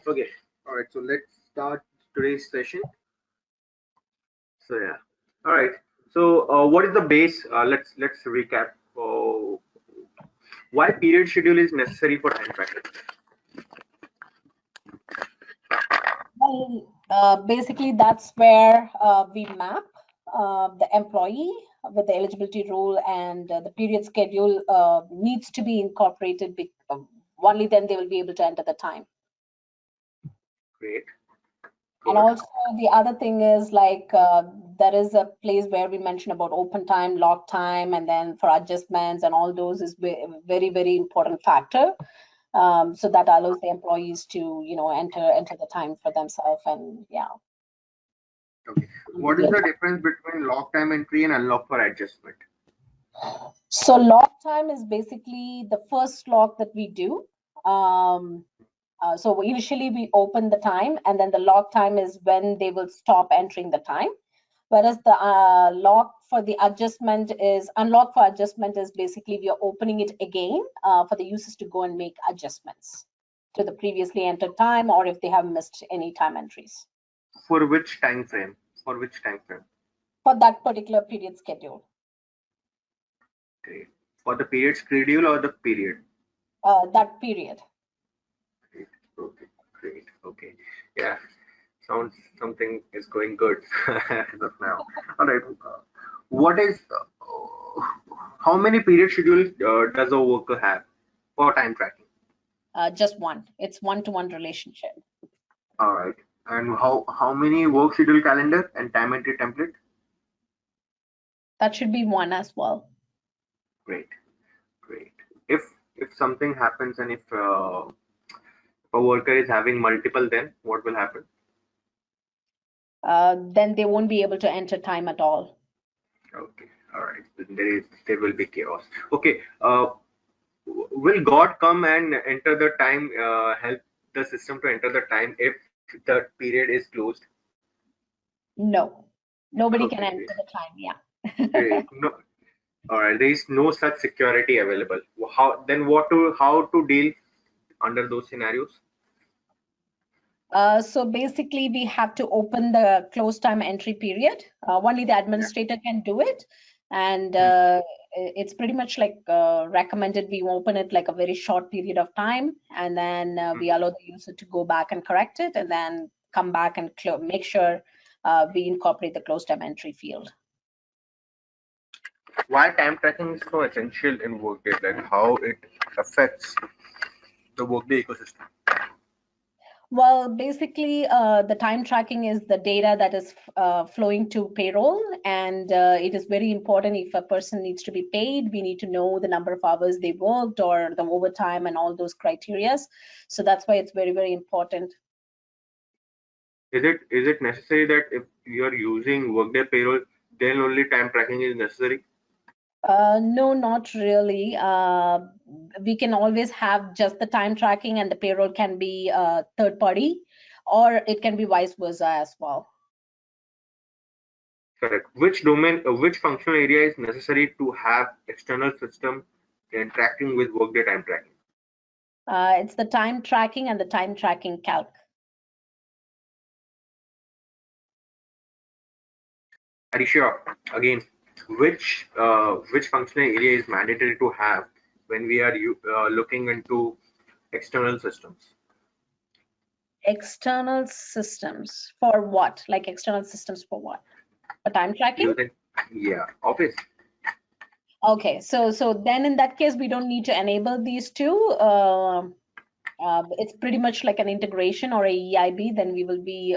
Okay. All right. So let's start today's session. So yeah. All right. So what is the base? Let's recap. Why period schedule is necessary for time tracking? Well, basically, that's where we map the employee with the eligibility rule, and the period schedule needs to be incorporated. Only then they will be able to enter the time. Great. And also the other thing is like there is a place where we mentioned about open time, lock time, and then for adjustments and all those is very, very important factor. So that allows the employees to, enter the time for themselves, and yeah. Okay. What is the difference between lock time entry and unlock for adjustment? So lock time is basically the first lock that we do. So initially we open the time, and then the lock time is when they will stop entering the time. Whereas the unlock for adjustment is basically we are opening it again for the users to go and make adjustments to the previously entered time, or if they have missed any time entries. For which time frame? For which time frame? For that particular period schedule. Great. For the period schedule or the period? That period. Great. Okay. Great. Okay. Yeah. Sounds something is going good as of now. All right. What is how many period schedules does a worker have for time tracking? Just one. It's one-to-one relationship. All right. And how many work schedule calendar and time entry template? That should be one as well. Great. Great. If something happens and if a worker is having multiple, then what will happen? Then they won't be able to enter time at all. Okay. All right. Then there will be chaos. Okay. Will God come and enter the time? Help the system to enter the time if the period is closed? No, nobody can Okay. enter Great. the time. Great. Yeah. No. All right. There is no such security available. How to deal under those scenarios? So basically, we have to open the close time entry period. Only the Yeah. administrator can do it. And Hmm. it's pretty much like recommended we open it like a very short period of time. And then we allow the user to go back and correct it, and then come back and make sure we incorporate the close time entry field. Why time tracking is so essential in Workday? Like how it affects the Workday ecosystem? Well, basically, the time tracking is the data that is flowing to payroll, and it is very important. If a person needs to be paid, we need to know the number of hours they worked or the overtime and all those criterias. So that's why it's very, very important. Is it necessary that if you're using Workday payroll, then only time tracking is necessary? No, not really. We can always have just the time tracking, and the payroll can be third party, or it can be vice versa as well. Correct. Which functional area is necessary to have external system interacting with Workday time tracking? It's the time tracking and the time tracking calc. Are you sure? Again, which functional area is mandatory to have when we are looking into external systems? External systems for what? Like external systems for what? For time tracking? Using, yeah, Office. Okay, so then in that case, we don't need to enable these two. It's pretty much like an integration or a EIB. Then we will be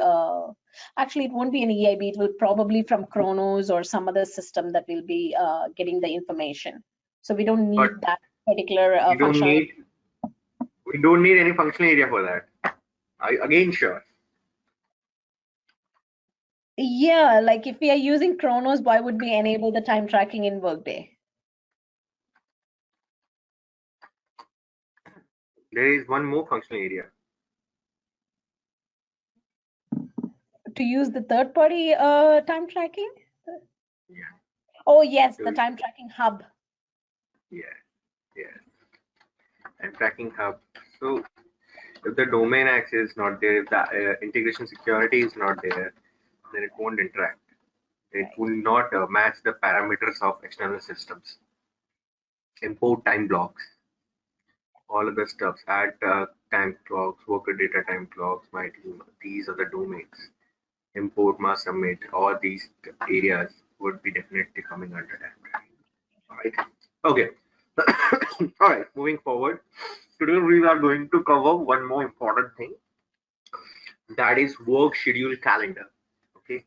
actually it won't be an EIB. It will probably from Kronos or some other system that will be getting the information. So we don't But need that particular we don't functionality. need we don't need any functional area for that. Again, sure. Yeah, like if we are using Kronos, why would we enable the time tracking in Workday? There is one more functional area. To use the third party time tracking? Yeah. Oh yes, the time tracking hub. Yeah. Yeah. And tracking hub. So If the domain access is not there, if the integration security is not there, then it won't interact. It Right. will not match the parameters of external systems. Import time blocks, all of the stuffs, add time clocks, worker data time clocks, my team, these are the domains. Import, must submit, all these areas would be definitely coming under that. All right. Okay. All right. Moving forward, today we are going to cover one more important thing, that is work schedule calendar. Okay.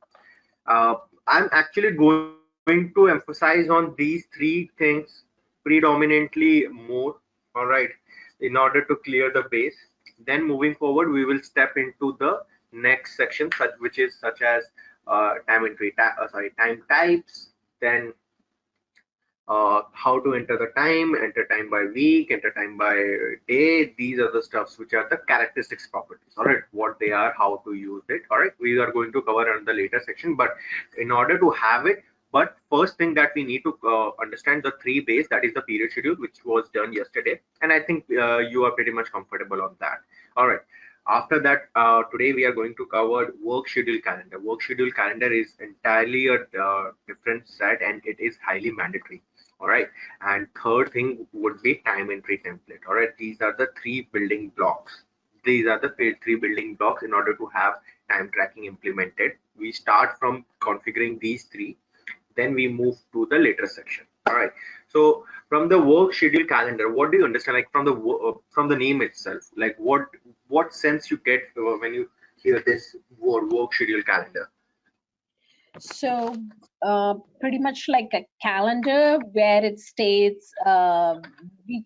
Uh, I'm actually going to emphasize on these three things predominantly more. All right, in order to clear the base. Then moving forward, we will step into the next section, which is such as time entry, time types, then how to enter time by week, enter time by day. These are the stuffs which are the characteristics properties. All right, what they are, how to use it. All right, we are going to cover in the later section. But in order to have it, but first thing that we need to understand the three base, that is the period schedule, which was done yesterday, and I think you are pretty much comfortable on that. All right. After that, today we are going to cover work schedule calendar. Work schedule calendar is entirely a different set, and it is highly mandatory. All right. And third thing would be time entry template. All right. These are the three building blocks. These are the three building blocks in order to have time tracking implemented. We start from configuring these three, then we move to the later section. All right. So from the work schedule calendar, what do you understand? Like from the name itself, like what sense you get when you hear this word work schedule calendar? So pretty much like a calendar where it states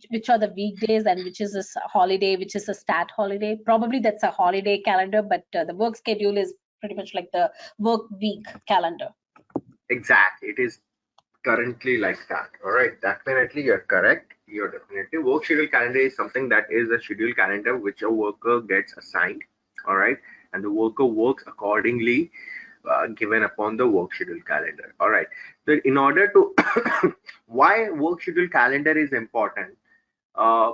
which are the weekdays and which is a holiday, which is a stat holiday. Probably that's a holiday calendar, but the work schedule is pretty much like the work week calendar. Exact. It is currently like that. All right. Definitely, you're correct. You're definitely work schedule calendar is something that is a schedule calendar which a worker gets assigned. All right, and the worker works accordingly given upon the work schedule calendar. All right. So in order to why work schedule calendar is important, uh,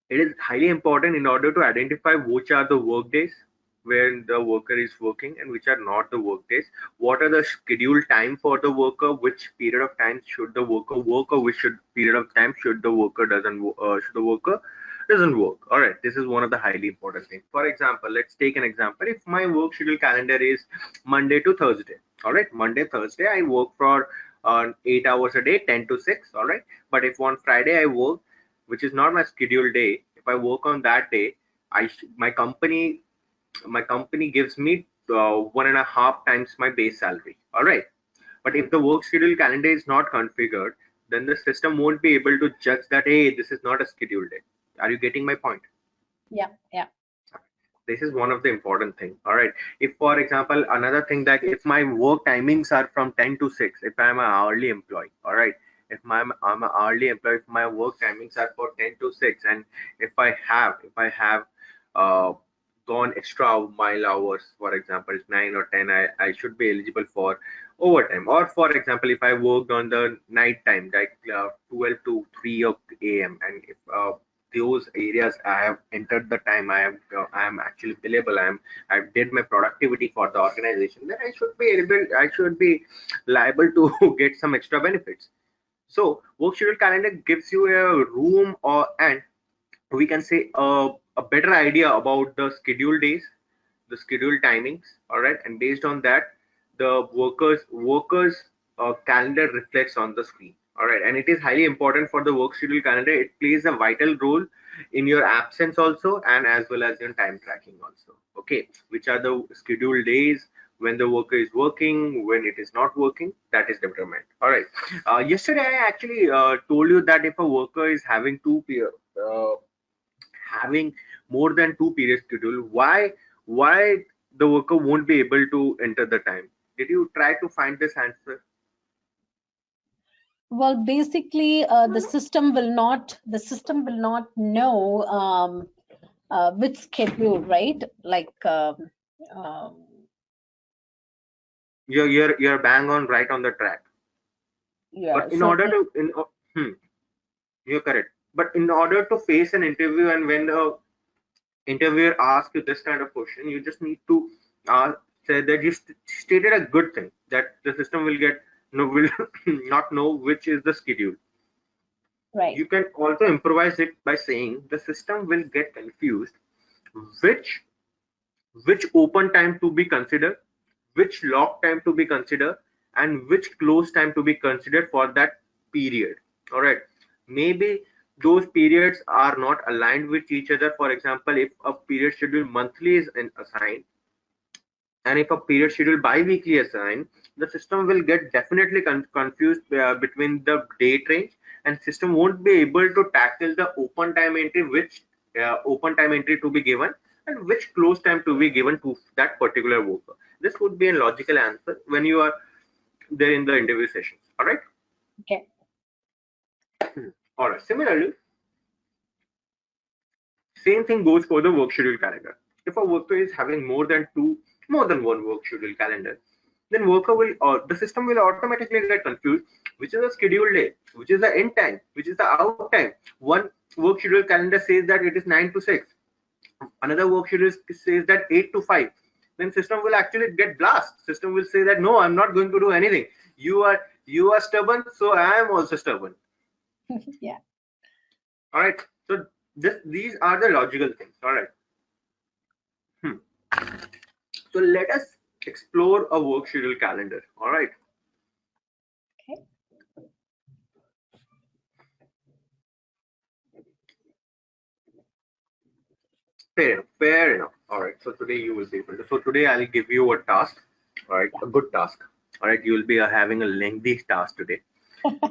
it is highly important in order to identify which are the work days when the worker is working and which are not the work days. What are the scheduled time for the worker? Which period of time should the worker work, or which should period of time should the worker should the worker doesn't work. All right, this is one of the highly important things. For example, let's take an example. If my work schedule calendar is Monday to Thursday, all right, Monday Thursday I work for 8 hours a day, 10 to 6. All right, but if on Friday I work, which is not my scheduled day, if I work on that day, my company gives me 1.5 times my base salary. All right, but if the work schedule calendar is not configured, then the system won't be able to judge that, hey, this is not a scheduled day. Are you getting my point? Yeah, yeah. This is one of the important thing. All right, if for example, another thing, that if my work timings are from 10 to 6, if I'm an hourly employee, all right, if I'm an hourly employee, if my work timings are for 10 to 6, and if I have uh, gone extra mile hours, for example 9 or 10, I should be eligible for overtime. Or for example, if I worked on the night time, like 12 to 3 of am, and if those areas I have entered the time, I am actually billable, I did my productivity for the organization, then I should be liable to get some extra benefits. So work schedule calendar gives you a room, or and we can say a better idea about the scheduled days, the scheduled timings. All right, and based on that, the workers calendar reflects on the screen. All right, and it is highly important for the work schedule calendar. It plays a vital role in your absence also, and as well as in time tracking also. Okay, which are the scheduled days when the worker is working, when it is not working, that is determined. All right. Yesterday I actually told you that if a worker is having more than two period schedule, why the worker won't be able to enter the time? Did you try to find this answer? Well, basically, the system will not know which schedule, right? Like, You're bang on right on the track. yeah. But in So order to you're correct. But in order to face an interview, and when the interviewer asks you this kind of question, you just need to say that you stated a good thing, that the system will get no will not know which is the schedule. Right. You can also improvise it by saying the system will get confused which open time to be considered, which lock time to be considered, and which close time to be considered for that period. All right. Maybe those periods are not aligned with each other. For example, if a period schedule monthly is assigned, and if a period schedule bi-weekly assigned, the system will get definitely confused between the date range, and system won't be able to tackle the open time entry, which open time entry to be given and which close time to be given to that particular worker. This would be a logical answer when you are there in the interview sessions. All right. Okay. All right. Similarly, same thing goes for the work schedule calendar. If a worker is having more than one work schedule calendar, then worker will the system will automatically get confused which is the scheduled day, which is the end time, which is the out time. One work schedule calendar says that it is 9 to 6, another work schedule says that 8 to 5. Then system will actually get blast. System will say that no, I'm not going to do anything. You are stubborn, so I am also stubborn. Yeah. All right. So these are the logical things. All right. So let us explore a work schedule calendar. All right. Okay. Fair enough. Fair enough. All right. So today you will be able to. So today I'll give you a task. All right. A good task. All right. You will be having a lengthy task today. Okay.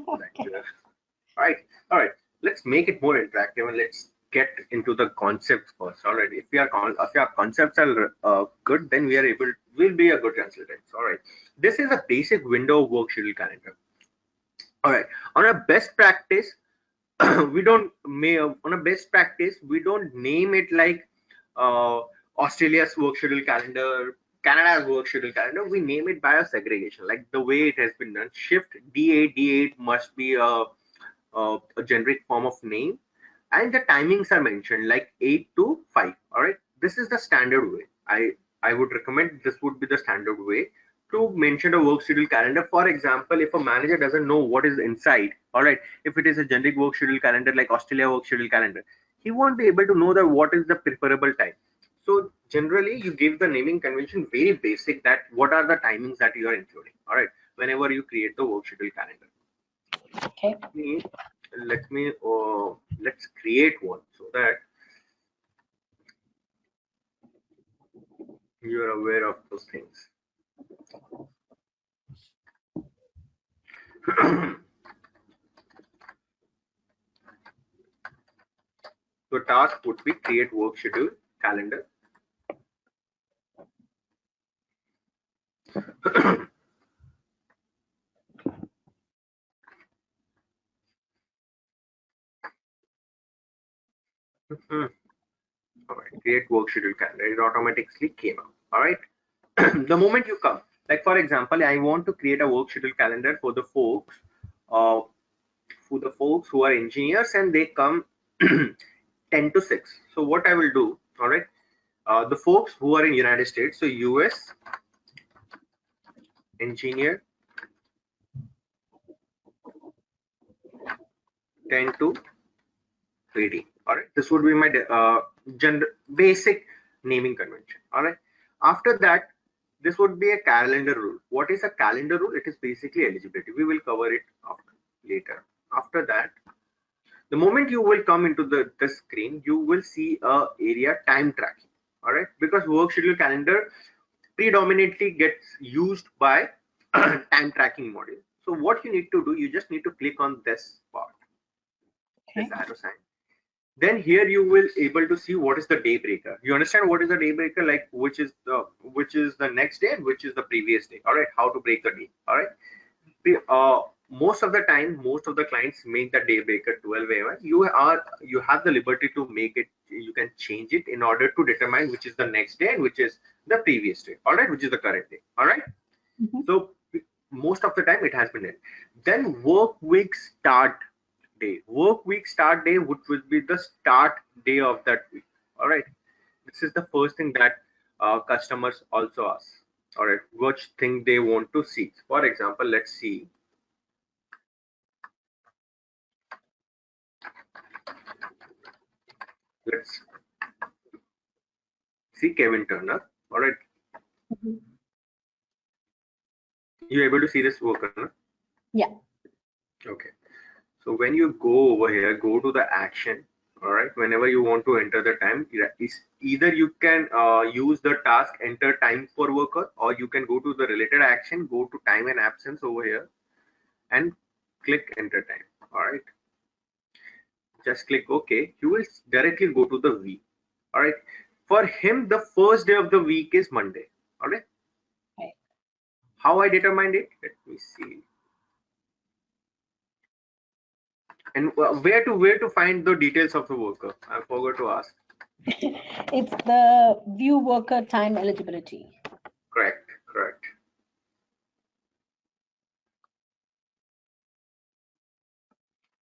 All right. All right. Let's make it more interactive and let's get into the concepts first. All right. If your concepts are good, then we'll be a good consultant. All right. This is a basic window of work schedule calendar. All right. On a best practice, on a best practice we don't name it like uh, Australia's work schedule calendar, Canada's work schedule calendar. We name it by a segregation, like the way it has been done. Shift D8 must be a generic form of name, and the timings are mentioned like 8 to 5. All right, this is the standard way. I would recommend this would be the standard way to mention a work schedule calendar. For example, if a manager doesn't know what is inside, all right, if it is a generic work schedule calendar like Australia work schedule calendar, he won't be able to know that what is the preferable time. So generally you give the naming convention very basic, that what are the timings that you are including. All right, whenever you create the work schedule calendar. Okay. Let's create one so that you are aware of those things. So task would be create work schedule calendar. All right, create work schedule calendar. It automatically came up. All right. The moment you come, like for example, I want to create a work schedule calendar uh, for the folks who are engineers and they come 10 to 6. So what I will do, all right, the folks who are in United States, so US engineer 10 to 18. All right, this would be my basic naming convention. All right, after that, this would be a calendar rule. What is a calendar rule? It is basically eligibility. We will cover it later. After that, the moment you will come into the screen, you will see a area time tracking. All right, because work schedule calendar predominantly gets used by time tracking module. So what you need to do, you just need to click on this part, this Okay. arrow sign. Then here you will able to see what is the day breaker. You understand what is the day breaker, like which is the next day and which is the previous day. All right, how to break the day. All right. Most of the time, most of the clients make the day breaker 12 a.m. You have the liberty to make it. You can change it in order to determine which is the next day and which is the previous day. All right, which is the current day. All right. Mm-hmm. So most of the time it has been done. Then work week start day. Work week start day, which will be the start day of that week. All right. This is the first thing that customers also ask. All right, which thing they want to see. For example, let's see. Let's see Kevin Turner. All right, Mhm. you able to see this worker? No? Yeah. Okay. So when you go over here, go to the action. All right. Whenever you want to enter the time, is either you can use the task enter time for worker, or you can go to the related action, go to time and absence over here, and click enter time. All right. Just click OK. You will directly go to the week. All right. For him, the first day of the week is Monday. All right. Right. How I determined it? Let me see. And where to find the details of the worker? I forgot to ask. It's the view worker time eligibility. Correct. Correct.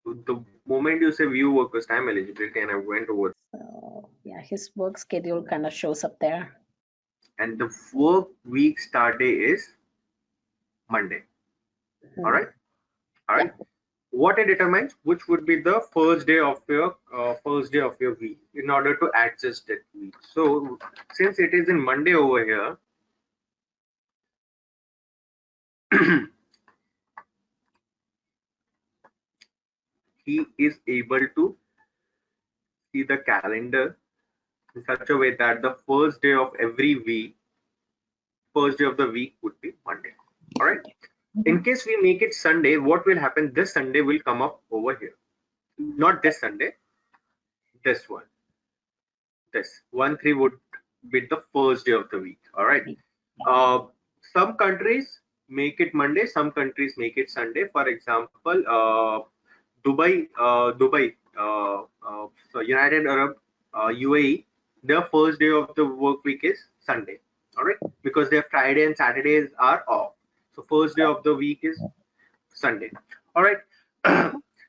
The moment you say view workers time eligibility, and I went over, So yeah, his work schedule kind of shows up there. and the work week start day is Monday. All right. All Yeah. right. What it determines which would be the first day of your week in order to adjust that week. So since it is in Monday over here, he is able to see the calendar in such a way that the first day of every week, first day of the week would be Monday. All right. In case we make it Sunday, what will happen? This Sunday will come up over here. Not this Sunday, this one. This 1-3 would be the first day of the week. All right. Uh, some countries make it Monday, some countries make it Sunday. For example, so United Arab, UAE, their first day of the work week is Sunday. All right, because their Friday and Saturdays are off. So first day of the week is Sunday. All right.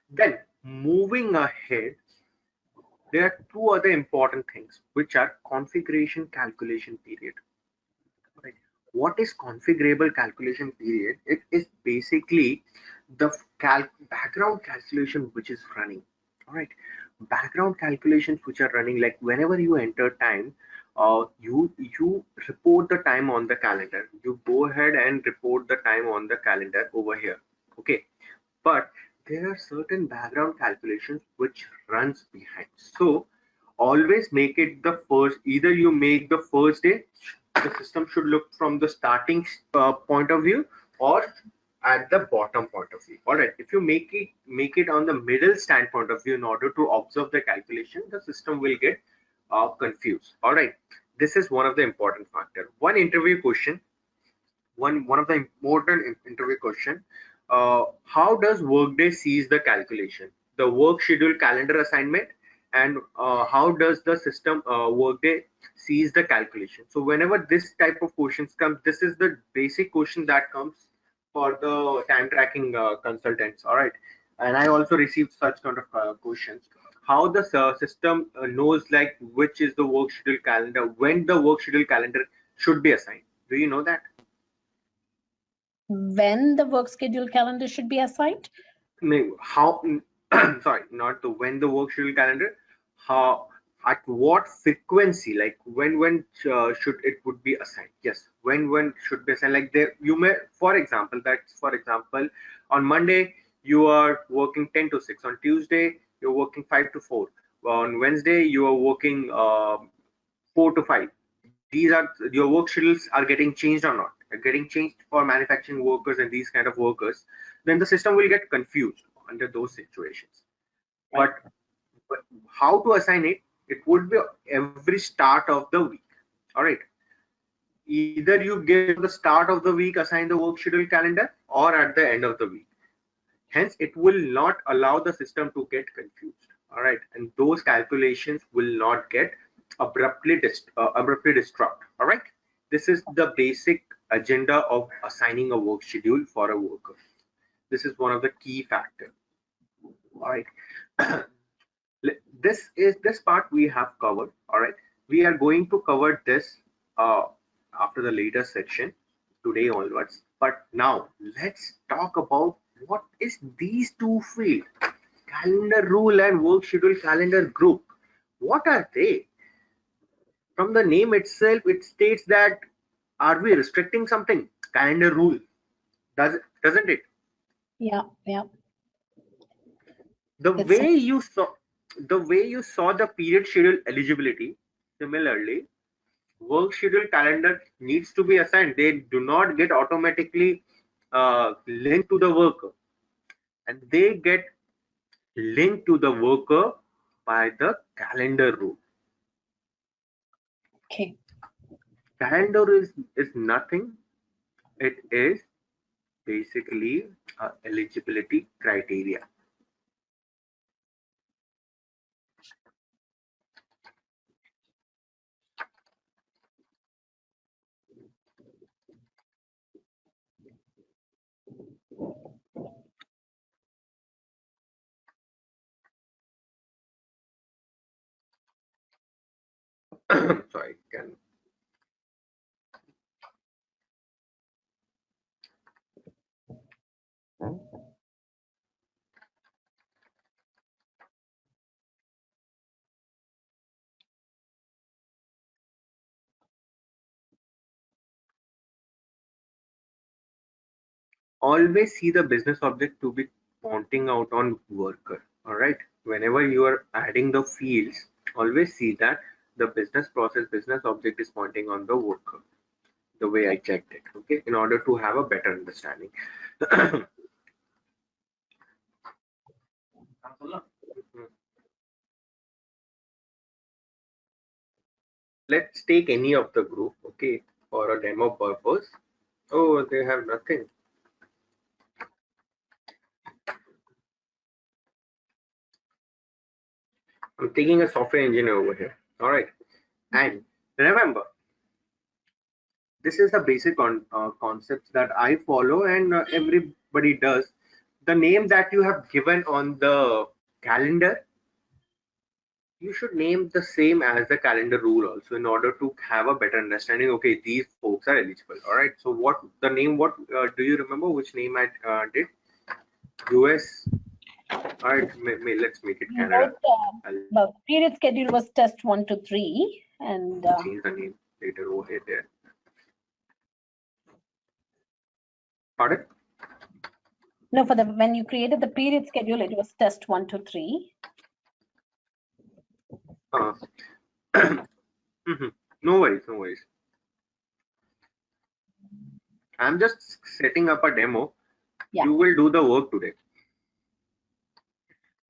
Then moving ahead, there are two other important things, which are configuration calculation period. Right. What is configurable calculation period? It is basically the background calculation which is running. All right, background calculations which are running, like whenever you enter time, you report the time on the calendar. You go ahead and report the time on the calendar over here. Okay, but there are certain background calculations which runs behind. So always make it the first, either you make the first day, the system should look from the starting point of view, or at the bottom point of view. All right, if you make it on the middle standpoint of view in order to observe the calculation, the system will get confused. All right, this is one of the important factor. One interview question, one of the important interview question, how does Workday sees the calculation, the work schedule calendar assignment, and how does the system Workday sees the calculation? So whenever this type of questions comes, this is the basic question that comes for the time tracking consultants. All right, and I also received such kind of questions. How the system knows like which is the work schedule calendar, when the work schedule calendar should be assigned? Do you know that? When the work schedule calendar should be assigned? How sorry, not the when the work schedule calendar, how, at what frequency, like when should it would be assigned? Yes, when should be assigned, like there you may, for example, that's for example, on Monday you are working 10 to 6, on Tuesday you're working 5 to 4, on Wednesday you are working 4 to 5. These are your work schedules are getting changed or not, are getting changed for manufacturing workers and these kind of workers, then the system will get confused under those situations. Right. But how to assign it? It would be every start of the week. All right. Either you give the start of the week, assign the work schedule calendar, or at the end of the week. Hence, it will not allow the system to get confused. All right, and those calculations will not get abruptly disrupt. All right, this is the basic agenda of assigning a work schedule for a worker. This is one of the key factors. All right, this part we have covered. All right, we are going to cover this uh, after the later section today onwards. But now let's talk about what is these two fields, calendar rule and work schedule calendar group. What are they? From the name itself, it states that are we restricting something? Calendar rule, doesn't it? Yeah, yeah. The It's way you saw the period schedule eligibility, similarly, work schedule calendar needs to be assigned. They do not get automatically linked to the worker, and they get linked to the worker by the calendar rule. okay. Calendar is nothing. It is basically eligibility criteria. Sorry, can always see the business object to be pointing out on worker. All right. Whenever you are adding the fields, always see that the business process, business object is pointing on the worker, the way I checked it. Okay. In order to have a better understanding. Let's take any of the group. Okay. For a demo purpose. Oh, they have nothing. I'm taking a software engineer over here. All right. And remember, this is the basic concepts that I follow and everybody does. The name that you have given on the calendar, you should name the same as the calendar rule also in order to have a better understanding. Okay, these folks are eligible. All right. So what the name? What do you remember? Which name I did? US. All right. Let's make it You Canada. wrote I'll the period schedule was test 1 to 3, and change the name later over here. There. Pardon? no, for the when you created the period schedule, it was test 1 to 3. Uh, no worries. No worries. I'm just setting up a demo. Yeah. You will do the work today.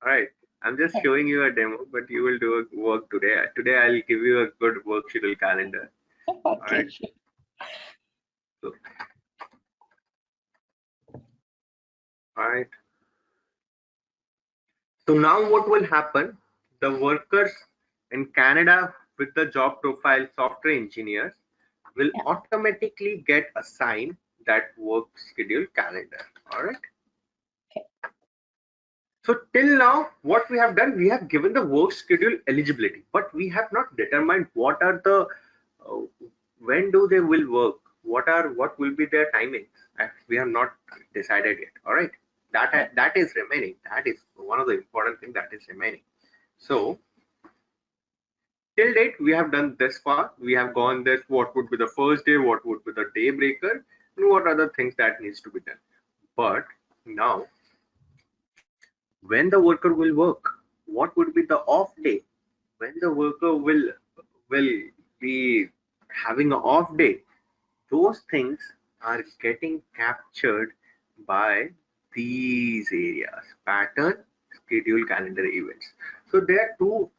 All right. I'm just Okay. showing you a demo, but you will do a work today. Today I'll give you a good work schedule calendar. All right. Okay. So, all right. So now what will happen? The workers in Canada with the job profile software engineers will Yeah. automatically get assigned that work schedule calendar. All right. Okay. So till now, what we have done, we have given the work schedule eligibility, but we have not determined what are the uh, when do they will work, what will be their timings. We have not decided yet. All right, Okay. that is remaining. That is one of the important thing that is remaining. So till date, we have done this far. We have gone this. What would be the first day? What would be the day breaker? And what are the things that needs to be done? But now when the worker will work, what would be the off day, when the worker will be having an off day. Those things are getting captured by these areas: pattern, schedule, calendar, events. So there are two,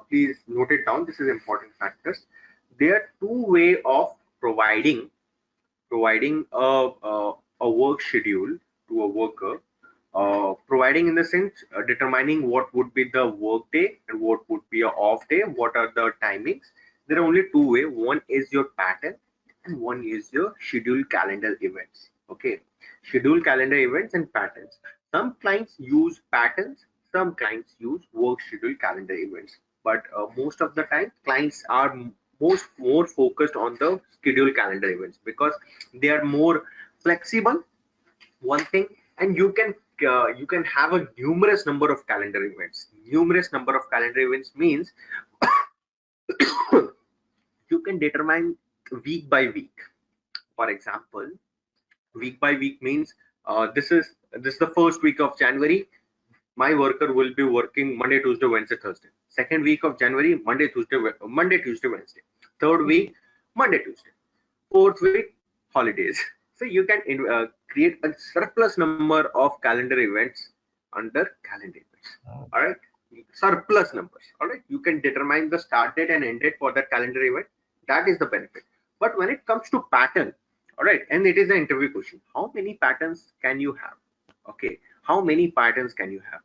please note it down, this is important factors. There are two way of providing a work schedule to a worker, providing in the sense determining what would be the work day and what would be a off day, what are the timings. There are only two way. One is your pattern and one is your schedule calendar events. Okay, schedule calendar events and patterns. Some clients use patterns, some clients use work schedule calendar events. but most of the time clients are more focused on the scheduled calendar events because they are more flexible, one thing. And you can have a numerous number of calendar events. Numerous number of calendar events means you can determine week by week. For example, week by week means this is the first week of January. My worker will be working Monday, Tuesday, Wednesday, Thursday. Second week of January, Monday, Tuesday, Wednesday. Third week, Monday, Tuesday. Fourth week, holidays. So you can create a surplus number of calendar events under calendar events. All right, surplus numbers. All right, you can determine the start date and end date for that calendar event. That is the benefit. But when it comes to pattern, all right, and it is an interview question. How many patterns can you have? Okay, how many patterns can you have?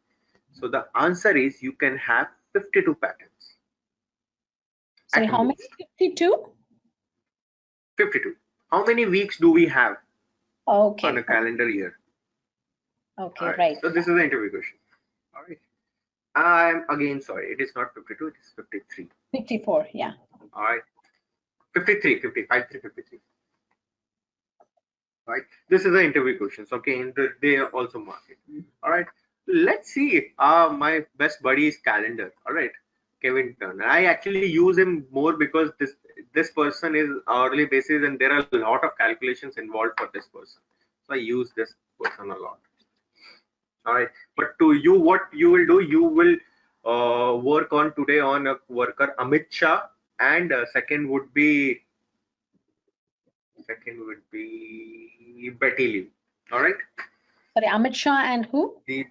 So the answer is you can have 52 patterns. Sorry, how many? 52? 52. How many weeks do we have Okay. on a calendar year? Okay, right. So this is the interview question. All right. I'm again sorry. It is not 52. It is 53. 54. Yeah. All right. 53, 55, 53. Right. This is the interview questions. Okay, and they also mark it. All right. Let's see. My best buddy's calendar. All right. Kevin Turner. I actually use him more because this person is hourly basis and there are a lot of calculations involved for this person. So I use this person a lot. All right. But to you, what you will do, you will work on today on a worker Amit Shah, and second would be Betty Liu. All right. Sorry, Amit Shah and who? The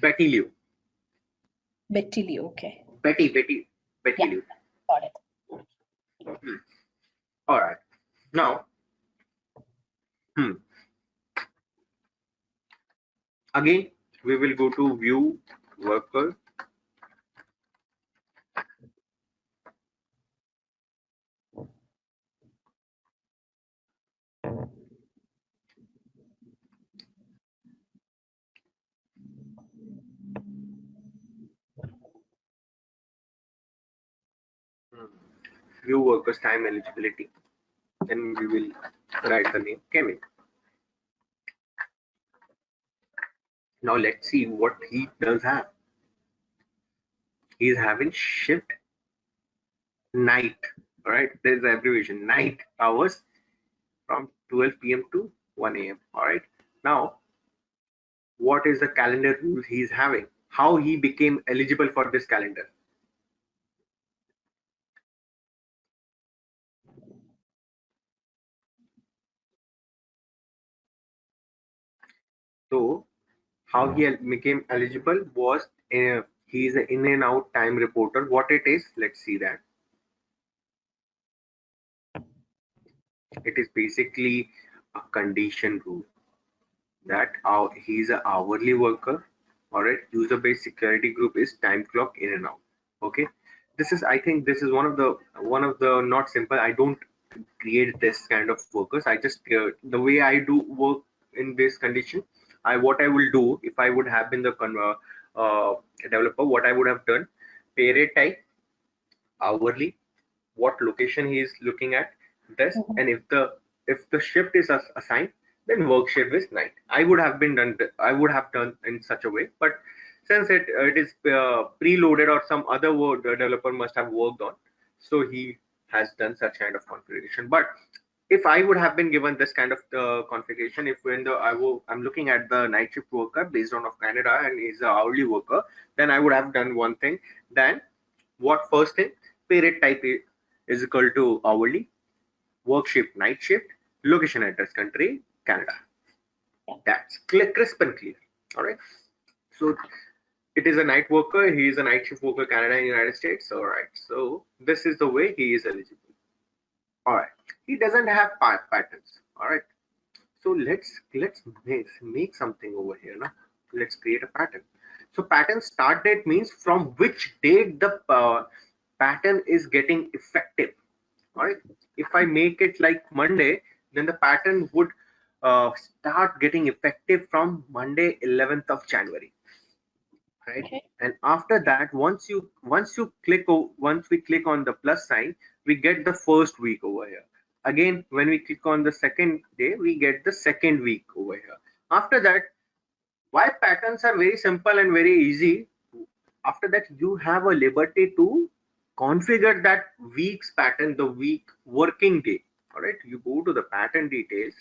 Betty Liu. Betty Liu. Okay. Betty Yeah. Liu. Got it. All right. Now, again, we will go to view worker. View workers time eligibility. Then we will write the name Kevin. Now let's see what he does have. He is having shift night. All right. There's the abbreviation night hours from 12 p.m. to 1 a.m. All right. Now, what is the calendar rule he's having? How he became eligible for this calendar? So, how he became eligible was he is an in and out time reporter. What it is, let's see that. It is basically a condition rule that he's an hourly worker. All right, user based security group is time clock in and out. Okay, this is, I think this is one of the not simple. I don't create this kind of workers. I just the way I do work in this condition, what I will do if I would have been the developer, what I would have done, pay rate type hourly, what location he is looking at, this, and if the shift is assigned, then work shift is night. I would have done in such a way, but since it is preloaded or some other developer must have worked on, so he has done such kind of configuration. But if I would have been given this kind of configuration, if when I'm looking at the night shift worker based on of Canada and he's an hourly worker, then I would have done one thing. Then what first thing, pay rate type is equal to hourly, work shift night shift, location address country Canada. That's clear, crisp and clear. All right. So it is a night worker. He is a night shift worker, Canada and United States. All right. So this is the way he is eligible. All right. He doesn't have patterns. All right. So let's make something over here now. Let's create a pattern. So pattern start date means from which date the pattern is getting effective. All right. If I make it like Monday, then the pattern would start getting effective from Monday 11th of January. right? Okay. And after that, once we click on the plus sign, we get the first week over here. Again, when we click on the second day, we get the second week over here. After that, why patterns are very simple and very easy. After that, you have a liberty to configure that week's pattern, the week working day. All right, you go to the pattern details,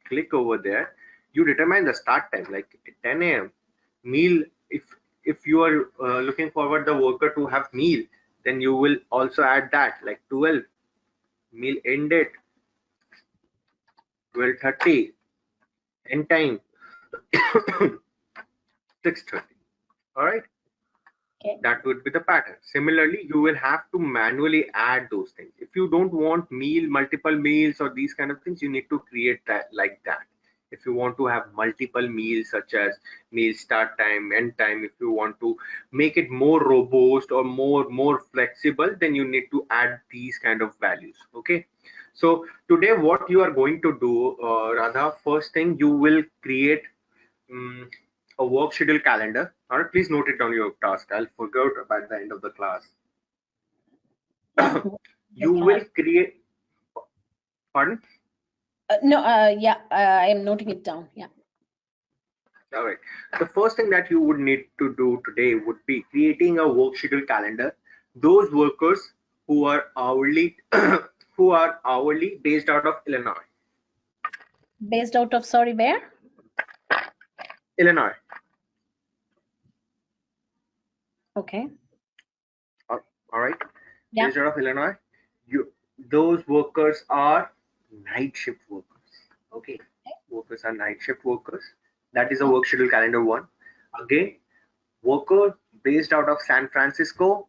click over there, you determine the start time like 10 a.m. Meal, if you are looking forward the worker to have meal, then you will also add that like 12. Meal end at 12:30, end time 6:30. All right, Okay. that would be the pattern. Similarly, you will have to manually add those things. If you don't want multiple meals or these kind of things, you need to create that like that. If you want to have multiple meals, such as meal start time, end time, if you want to make it more robust or more flexible, then you need to add these kind of values. Okay. So today, what you are going to do, Radha, first thing you will create um, a work schedule calendar. All right, please note it down your task. I'll forget by the end of the class. Yeah. You The will calendar. create, pardon? No. Yeah. I am noting it down. Yeah. All right. The first thing that you would need to do today would be creating a work schedule calendar. Those workers who are hourly, who are hourly based out of Illinois. Based out of, sorry, where? Illinois. Okay. All all right. Yeah. Based out of Illinois. You those workers are night shift workers. Okay. Workers are night shift workers. That is a Yeah. work schedule calendar one. Again, worker based out of San Francisco,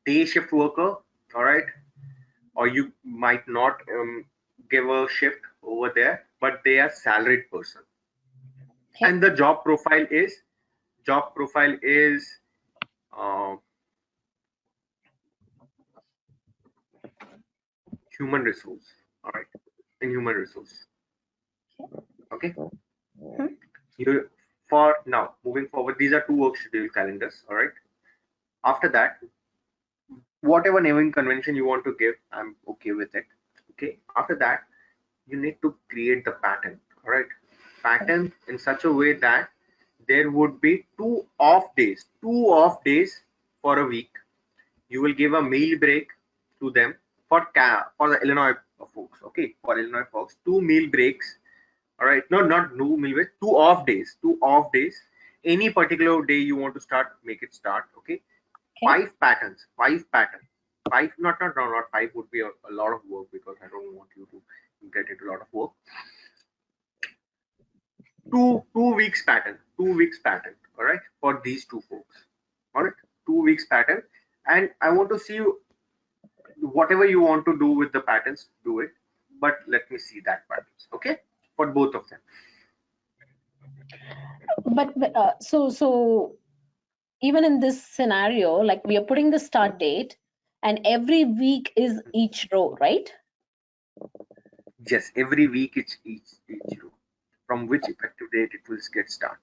day shift worker, all right, or you might not give a shift over there, but they are salaried person. Okay. And the job profile is uh, human resource, all right, in human resource. Okay, Mhm. you for now moving forward, these are two work schedule calendars, all right. After that, whatever naming convention you want to give, I'm okay with it. Okay, after that, you need to create the pattern. All right, pattern in such a way that there would be two off days for a week. You will give a meal break to them for the Illinois folks. Okay, for Illinois folks, two meal breaks. All right, no, not no meal breaks, two off days. Any particular day you want to start, make it start. Okay, Okay. five patterns, five, not five would be a lot of work, because I don't want you to get into a lot of work. Two weeks pattern, all right, for these two folks. All right, 2 weeks pattern. And I want to see you, whatever you want to do with the patterns, do it, but let me see that patterns. Okay, for both of them. So even in this scenario, like we are putting the start date, and every week is each row, right? Yes, every week it's each row, from which effective date it will get start.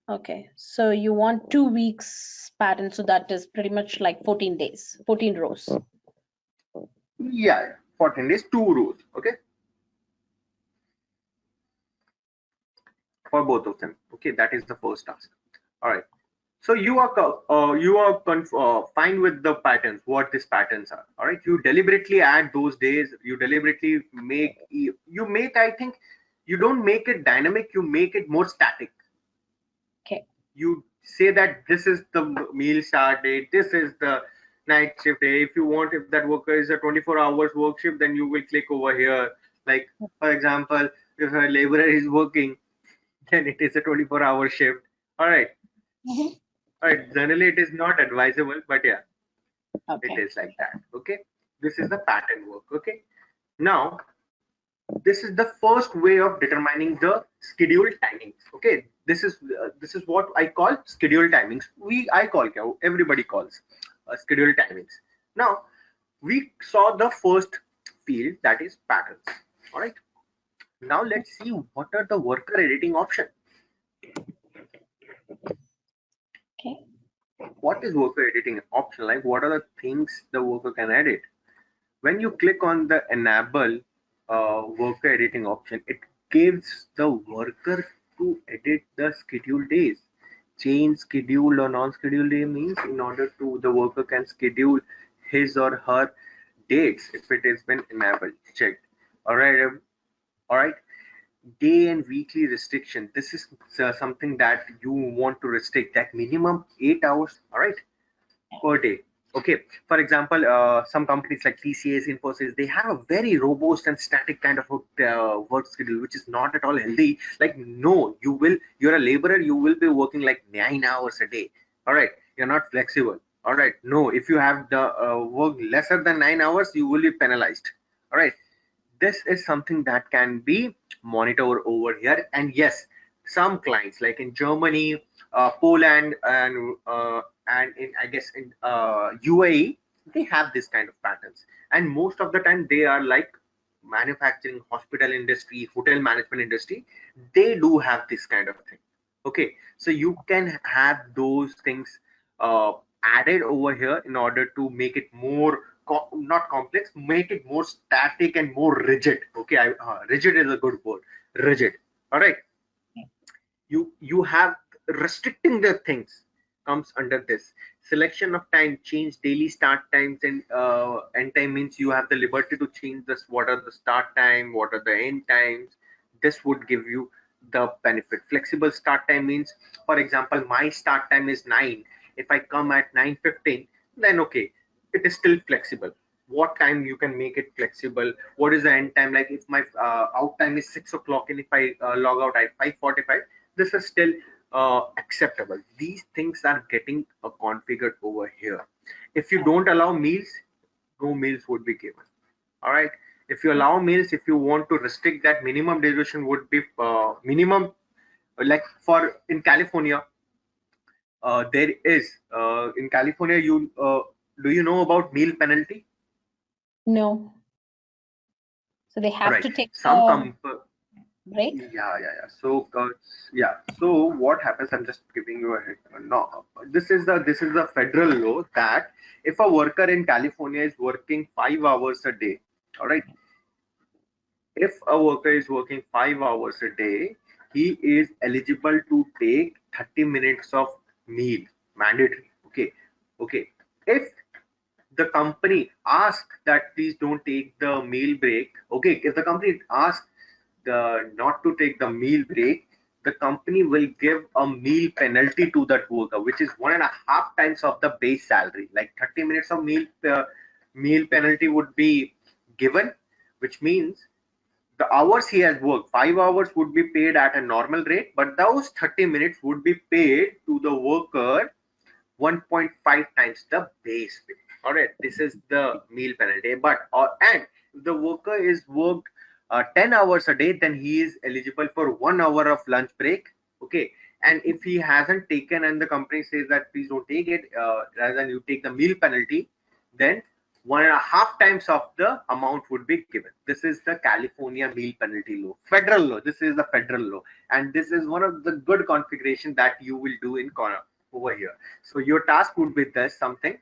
Okay. So you want 2 weeks pattern, so that is pretty much like 14 days, 14 rows. Yeah, 14 days, two rows. Okay, for both of them. Okay, that is the first task. All right. So you are fine with the patterns, what these patterns are. All right. You deliberately add those days. You deliberately make. I think you don't make it dynamic. You make it more static. Okay. You say that this is the meal start date. This is the night shift day. If you want, if that worker is a 24 hours work shift, then you will click over here. Like for example, if a laborer is working, then it is a 24-hour shift. All right. Mhm. All right, generally it is not advisable, but yeah, it Okay. is like that. Okay, this is the pattern work. Okay, now this is the first way of determining the schedule timings. Okay, this is what I call schedule timings. I call, everybody calls schedule timings. Now we saw the first field, that is patterns. All right. Now let's see what are the worker editing options. Okay. What is worker editing option? Like, what are the things the worker can edit? When you click on the enable worker editing option, it gives the worker to edit the scheduled days. Change scheduled or non-scheduled day means in order to the worker can schedule his or her dates if it has been enabled, checked. All right, all right. Day and weekly restriction. This is something that you want to restrict, that minimum 8 hours. All right, per day. Okay, for example, some companies like TCS, Infosys, they have a very robust and static kind of work schedule, which is not at all healthy. Like, no, you're a laborer, you will be working like 9 hours a day. All right, you're not flexible. All right, no, if you have the work lesser than 9 hours, you will be penalized. All right, this is something that can be monitored over here. And yes, some clients like in Germany, Poland, and in, I guess, in UAE, they have this kind of patterns, and most of the time they are like manufacturing, hospital industry, hotel management industry, they do have this kind of thing. Okay, so you can have those things uh, added over here in order to make it more not complex, make it more static and more rigid. Okay, rigid is a good word. Rigid. All right, you have restricting the things comes under this. Selection of time, change daily start times and end time means you have the liberty to change this, what are the start time, what are the end times. This would give you the benefit. Flexible start time means, for example, my start time is 9. If I come at 9:15, then okay, it is still flexible. What time you can make it flexible? What is the end time? Like if my out time is 6 o'clock and if I log out at 5:45, this is still acceptable. These things are getting configured over here. If you don't allow meals, no meals would be given. All right. If you allow meals, if you want to restrict that, minimum duration would be minimum. Like for in California, there is in California. You do you know about meal penalty? No. So they All have right. to take Some a com break? yeah. So yeah. So what happens? I'm just giving you a hint. No, this is the federal law that if a worker in California is working 5 hours a day, all right. If a worker is working 5 hours a day, he is eligible to take 30 minutes of meal, mandatory. Okay, okay. If the company asks that please don't take the meal break, okay, if the company asks the not to take the meal break, the company will give a meal penalty to that worker, which is 1.5 times of the base salary. Like 30 minutes of meal penalty would be given, which means the hours he has worked, 5 hours would be paid at a normal rate, but those 30 minutes would be paid to the worker 1.5 times the base pay. All right, this is the meal penalty. But and if the worker is worked 10 hours a day, then he is eligible for 1 hour of lunch break. Okay, and if he hasn't taken, and the company says that please don't take it, rather than you take the meal penalty, then 1.5 times of the amount would be given. This is the California meal penalty law, federal law. This is the federal law, and this is one of the good configuration that you will do in corner over here. So your task would be this something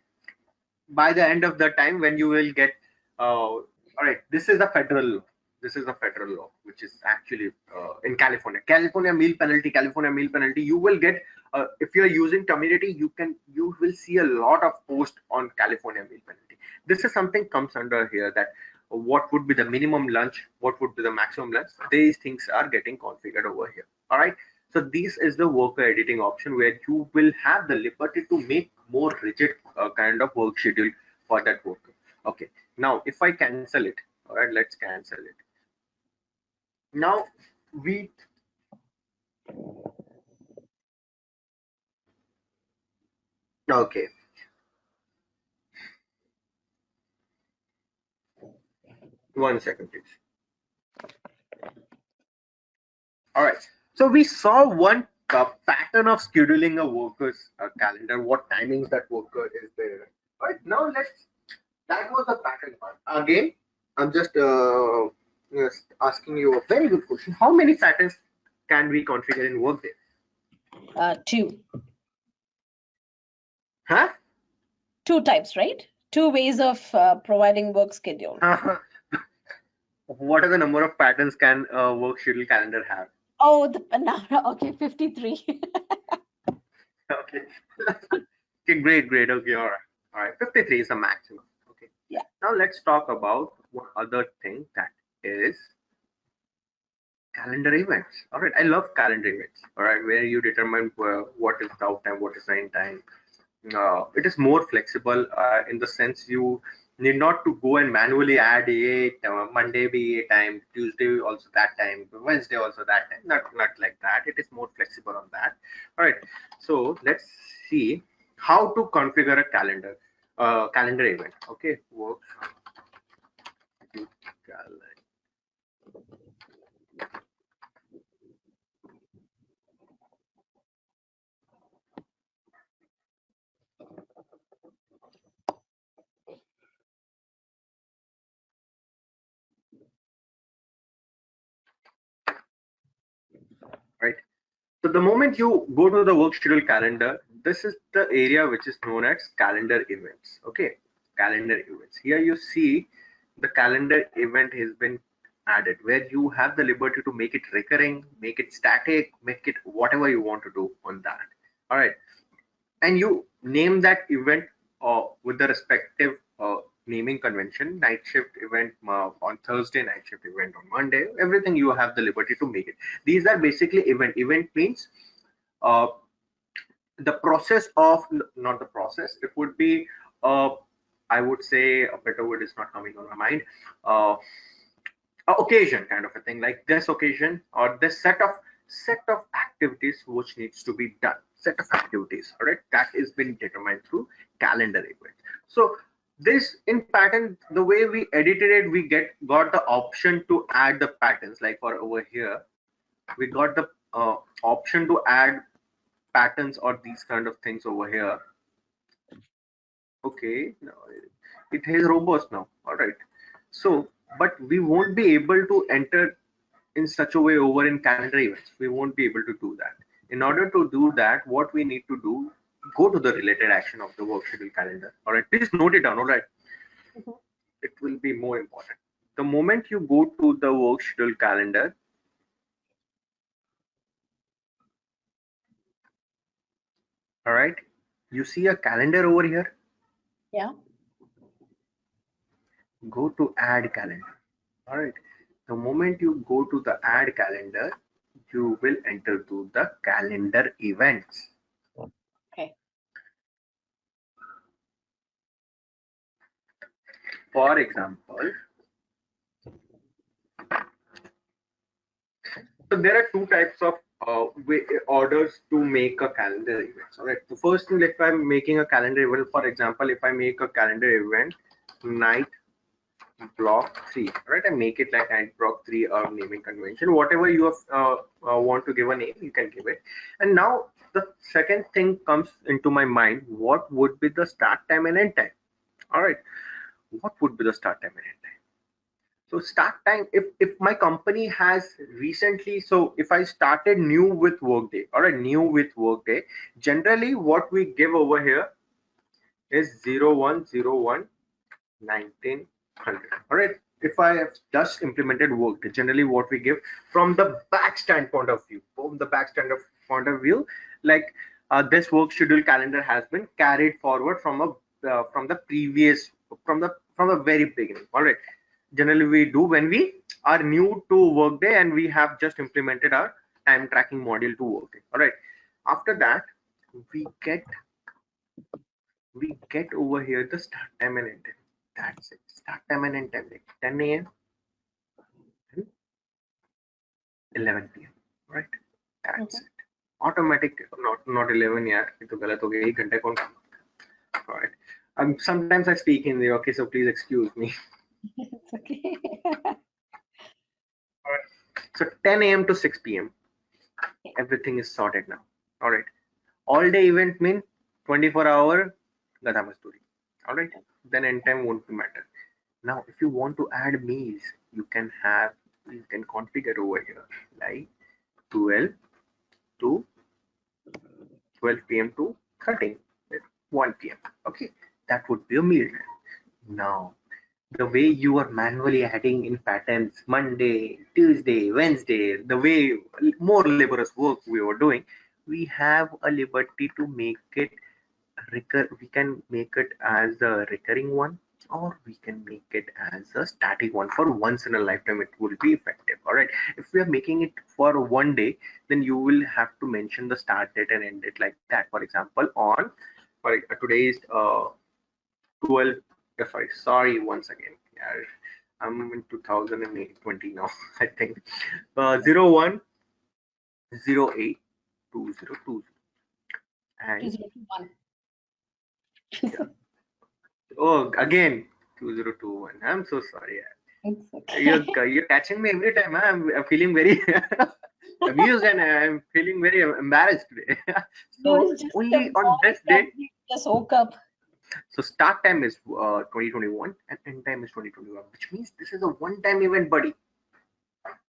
by the end of the time when you will get all right, this is the federal law. This is the federal law which is actually in California meal penalty. California meal penalty, you will get if you are using community, you will see a lot of post on California meal penalty. This is something comes under here, that what would be the minimum lunch, what would be the maximum lunch. These things are getting configured over here. All right, so this is the worker editing option where you will have the liberty to make more rigid kind of work schedule for that worker. Okay, now if I cancel it, all right, let's cancel it. Now we okay, 1 second please. All right, so we saw one pattern of scheduling a worker's calendar, what timings that worker is there. All right, now let's, that was the pattern part. Again, I'm just yes, asking you a very good question. How many patterns can we configure in Workday? 2. Huh? Two types, right? Two ways of providing work schedule. What are the number of patterns can a work schedule calendar have? Oh, okay, 53. Okay. Okay, great. Okay, all right. 53 is the maximum. Okay. Yeah. Now let's talk about one other thing, that is calendar events. All right. I love calendar events. All right, where you determine what is the out time, what is the in time. It is more flexible in the sense you need not to go and manually add Monday be a time, Tuesday also that time, Wednesday also that time. Not like that. It is more flexible on that. All right. So let's see how to configure a calendar event. Okay. Work calendar. Right. So the moment you go to the work schedule calendar, this is the area which is known as calendar events. Okay, calendar events. Here you see the calendar event has been added, where you have the liberty to make it recurring, make it static, make it whatever you want to do on that. All right, and you name that event with the respective naming convention. Night shift event on Thursday, night shift event on Monday. Everything you have the liberty to make it. These are basically event means uh, the process of, not the process, it would be uh, I would say a better word is not coming on my mind, uh, occasion kind of a thing, like this occasion or this set of activities which needs to be done, set of activities, all right, that is been determined through calendar event. So this in pattern, the way we edited it, we got the option to add the patterns, like for over here we got the option to add patterns or these kind of things over here. Okay, now it is robust now. All right. So, but we won't be able to enter in such a way over in calendar events. We won't be able to do that. In order to do that, what we need to do, go to the related action of the work schedule calendar. All right. Please note it down. All right. Mhm. It will be more important. The moment you go to the work schedule calendar, all right, you see a calendar over here. Yeah. Go to add calendar. All right. The moment you go to the add calendar, you will enter to the calendar events. Okay. For example, so there are two types of orders to make a calendar event. All right. The first thing, if I'm making a calendar event, for example, if I make a calendar event, night block 3, right? I make it like night block 3 or naming convention, whatever you have, want to give a name, you can give it. And now the second thing comes into my mind, what would be the start time and end time? All right, what would be the start time and end time? So start time, if my company has recently, so if I started new with Workday, all right, new with Workday, generally what we give over here is 0101 1900. All right, if I have just implemented Workday, generally what we give from the back standpoint of view, point of view, like this work schedule calendar has been carried forward from from the previous, from the very beginning. All right, generally we do when we are new to Workday and we have just implemented our time tracking module to Workday. All right, after that we get over here the start time and end time. That's it. Start time and end time, like 10 a.m. and 11 p.m. Right? That's Mhm. it. Automatic, not 11 यार, ये तो गलत हो गया, 1 घंटे कौन काम करता है? Alright. Sometimes I speak Hindi, okay, so please excuse me. It's okay. Alright. So 10 a.m. to 6 p.m. everything is sorted now. Alright. All day event mean 24-hour Gada Masturi. Alright. Then end time won't matter. Now, if you want to add meals, you can configure over here like 12 to 12 p.m. to 13. 1 p.m. Okay, that would be a meal time. Now, the way you are manually adding in patterns, Monday, Tuesday, Wednesday, the way more laborious work we were doing, we have a liberty to make it we can make it as a recurring one, or we can make it as a static one. For once in a lifetime it will be effective. All right, if we are making it for one day, then you will have to mention the start date and end date like that. For example, on today is 12, sorry once again, yeah, I'm in 2020 now. I think 01 08 2020. And 2021. yeah, oh, again 2021. I'm so sorry. It's You're okay. you're catching me every time. Huh? I'm feeling very amused, and I'm feeling very embarrassed today. No, So it's just the only on voice this that day. we just woke up. So start time is 2021 and end time is 2021, which means this is a one-time event, buddy.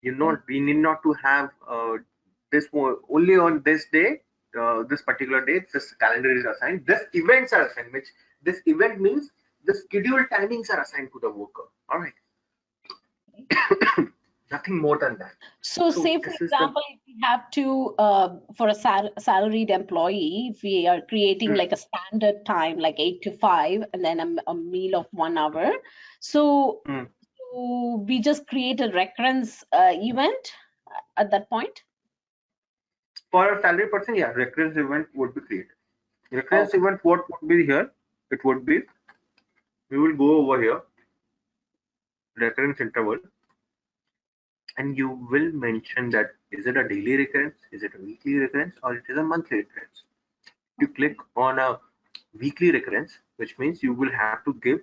We need not to have this only on this day, this particular day. This calendar is assigned. This events are assigned, which this event means the scheduled timings are assigned to the worker. All right, nothing more than that. So, So say for this is the example, if we have to, for a salaried employee, if we are creating hmm, like a standard time, like 8 to 5, and then a meal of 1 hour, so, hmm. so we just create a recurrence event at that point. For a salary person, yeah, recurrence event would be created. Recurrence Okay. event, what would be here? It would be, we will go over here, recurrence interval, and you will mention that is it a daily recurrence, is it a weekly recurrence, or it is a monthly recurrence. You click on a weekly recurrence, which means you will have to give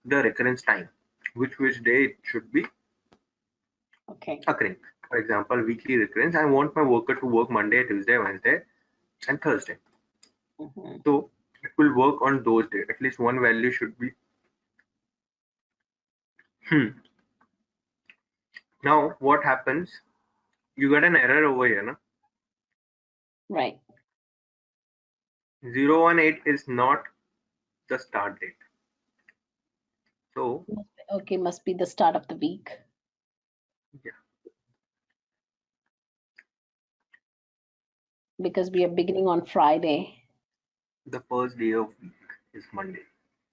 the recurrence time, which day it should be Okay. occurring. For example, weekly recurrence, I want my worker to work Monday, Tuesday, Wednesday, and Thursday. Mhm. So it will work on those days. At least one value should be. Hmm. Now what happens? You got an error over here, no? Right. 018 is not the start date. So Okay, must be the start of the week yeah, because we are beginning on Friday. the first day of week is Monday.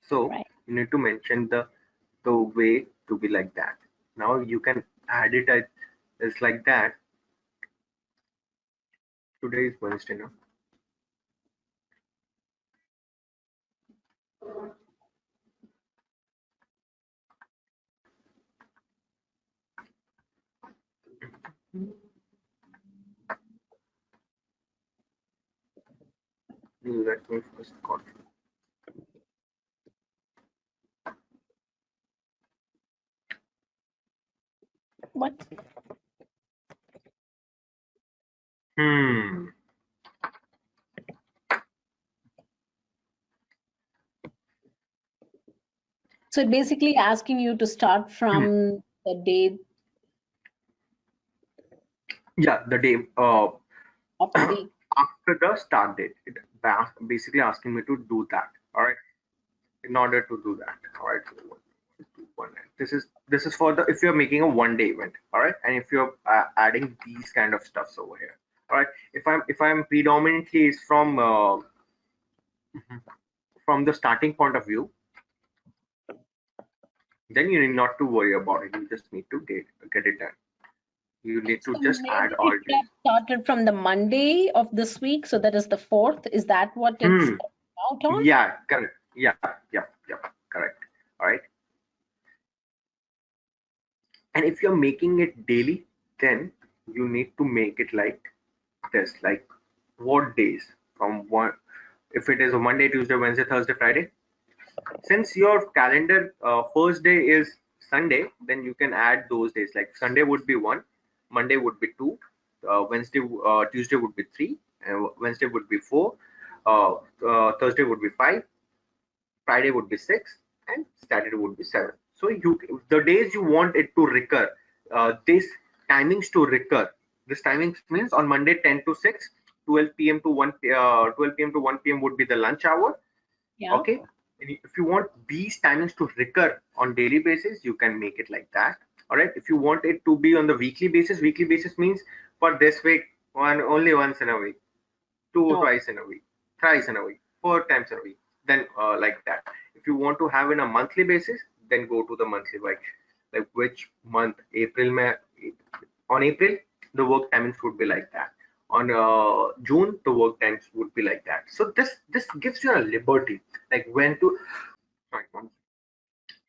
So Right. you need to mention the way to be like that. Now you can add it as like that. Today is Wednesday now. Let me first call. What? Hmm. So it basically asking you to start Hmm. from the day Yeah, the day of the week. after the start date. It basically asking me to do that. All right. In order to do that. All right. So this is for the if you're making a one day event. All right. And if you're adding these kind of stuffs over here. All right. If I'm predominantly is from the starting point of view, then you need not to worry about it. You just need to get it done. You need to So just add maybe it all should these. have started from the Monday of this week, so that is the 4th. Is that what it's Hmm. out on? Yeah. Correct. Yeah. Yeah. Yeah. Correct. All right. And if you're making it daily, then you need to make it like this, like what days from one. If it is a Monday, Tuesday, Wednesday, Thursday, Friday, since your calendar first day is Sunday, then you can add those days. Like Sunday would be one, Monday would be two, Tuesday would be three, Wednesday would be four, Thursday would be five, Friday would be six, and Saturday would be seven. So the days you want it to recur, this timings to recur. This timings means on Monday 10 to 6, 12 p.m. to 1 12 p.m. to 1 p.m. would be the lunch hour. Yeah. Okay, and if you want these timings to recur on daily basis, you can make it like that. All right, if you want it to be on the weekly basis means for this week only once in a week, No. twice in a week, thrice in a week, 4 times in a week, then like that. If you want to have in a monthly basis, then go to the monthly, like which month, April, May. On April, the work timings would be like that. On June, the work times would be like that. So this gives you a liberty, like when to. Sorry,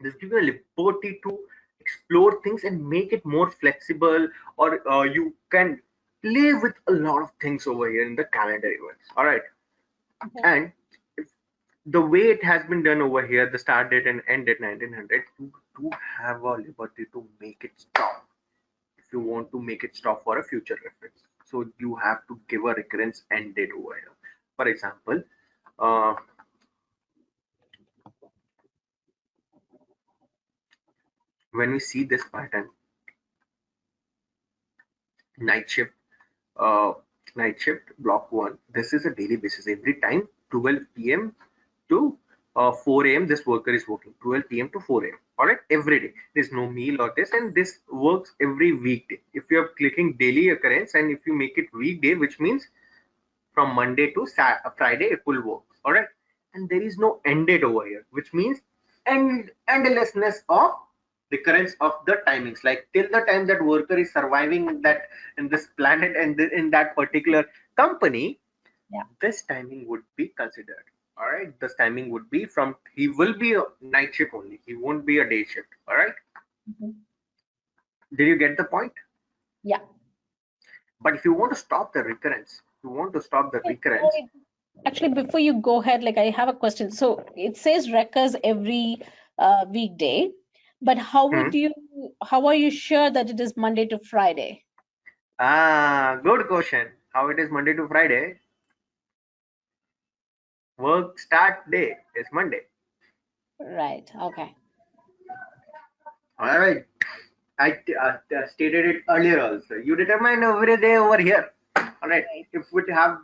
this gives you a liberty to explore things and make it more flexible, or you can play with a lot of things over here in the calendar events. All right, and if the way it has been done over here, the start date and end date 1900, you do have a liberty to make it stop if you want to make it stop for a future reference. So you have to give a recurrence end date over here. For example, uh, when we see this pattern, night shift, uh, night shift block one, this is a daily basis. Every time 12 p.m. to 4 a.m. this worker is working, 12 p.m. to 4 a.m. All right, every day. There's no meal or this, and this works every weekday. If you are clicking daily occurrence and if you make it weekday, which means from Monday to Friday it will work. All right, and there is no end date over here, which means endlessness of recurrence of the timings. Like till the time that worker is surviving that in this planet and in that particular company, Yeah. this timing would be considered. All right, this timing would be from, he will be a night shift only, he won't be a day shift. All right, Mhm. did you get the point? Yeah. But if you want to stop the recurrence, you want to stop the Okay, recurrence. actually, before you go ahead, like I have a question. So it says records every weekday, but Hmm. how are you sure that it is Monday to Friday? Good question. How it is Monday to Friday? Work start day is Monday. Right. Okay. All right. I stated it earlier also. You determine every day over here. All right. Right. If it have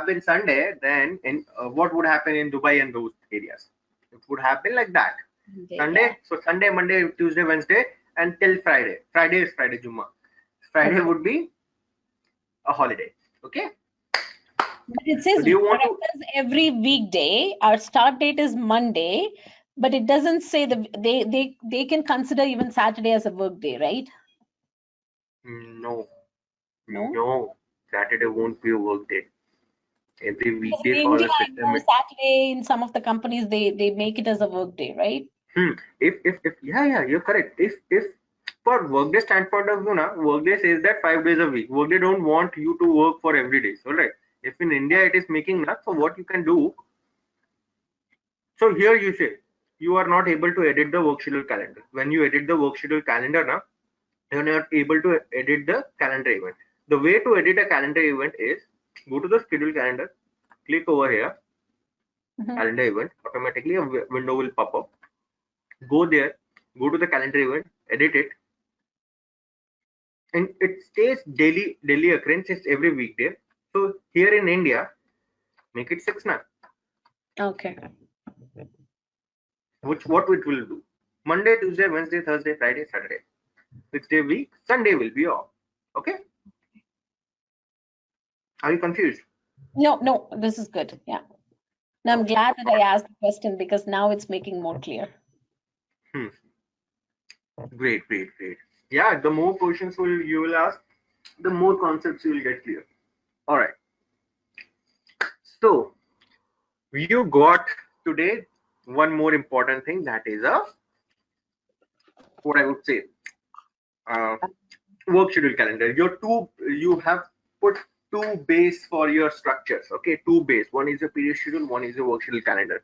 been Sunday, then in what would happen in Dubai and those areas? It would have been like that. Monday, yeah. Sunday, so Sunday, Monday, Tuesday, Wednesday, until Friday. Friday is Friday Juma. Friday Okay. would be a holiday. Okay. But it So says do you want to? records every weekday. Our start date is Monday, but it doesn't say they can consider even Saturday as a work day, right? No, No? no. Saturday won't be a work day. Every Because weekday in for India, the I know system. Saturday in some of the companies they make it as a work day, right? If yeah, you're correct. If for workday standpoint of view, na, workday says that 5 days a week. Workday don't want you to work for every day. All right. If in India it is making nuts, so what you can do? So here you say you are not able to edit the work schedule calendar. When you edit the work schedule calendar, na, you're not able to edit the calendar event. The way to edit a calendar event is go to the schedule calendar, click over here, Mhm. calendar event. Automatically a window will pop up. Go there, go to the calendar event, edit it, and it stays daily occurrence is every weekday. So here in India, make it 6 now. Okay. Which what it will do? Monday, Tuesday, Wednesday, Thursday, Friday, Saturday. 6 day week, Sunday will be off. Okay? Are you confused? No, no, this is good. Yeah. Now I'm Okay. glad that I asked the question because now it's making more clear. Hmm. Great. Yeah, the more questions you will ask, the more concepts you will get clear. All right. So you got today one more important thing, that is a, what I would say, uh, work schedule calendar. You have put two base for your structures. Okay, two base. One is a period schedule, one is a work schedule calendar.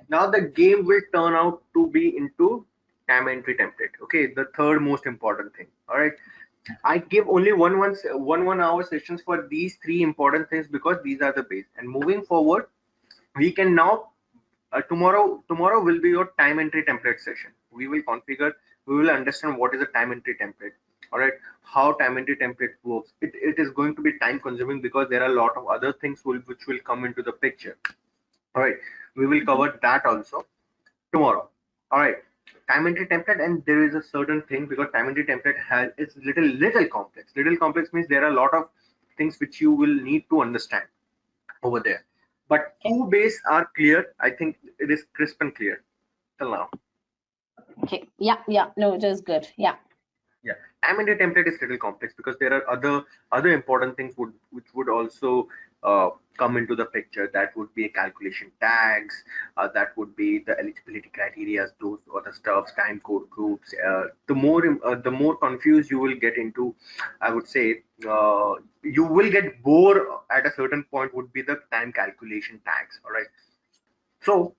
Now the game will turn out to be into time entry template. Okay, the third most important thing. All right, I give only one hour sessions for these three important things because these are the base. And moving forward, we can now tomorrow will be your time entry template session. We will configure, we will understand what is a time entry template. All right, how time entry template works. It is going to be time consuming because there are a lot of other things which will come into the picture. All right, We will cover that also tomorrow. All right. Time entry template, and there is a certain thing because time entry template has it's little complex. Little complex means there are a lot of things which you will need to understand over there. But Okay. two base are clear. I think it is crisp and clear till now. Okay. Yeah. Yeah. No, it is good. Yeah. Yeah, time entry template is little complex because there are other important things which would also come into the picture. That would be a calculation tags, that would be the eligibility criteria, those other stuffs, time code groups. The more confused you will get into, I would say, you will get bored at a certain point. Would be the time calculation tags. All right, so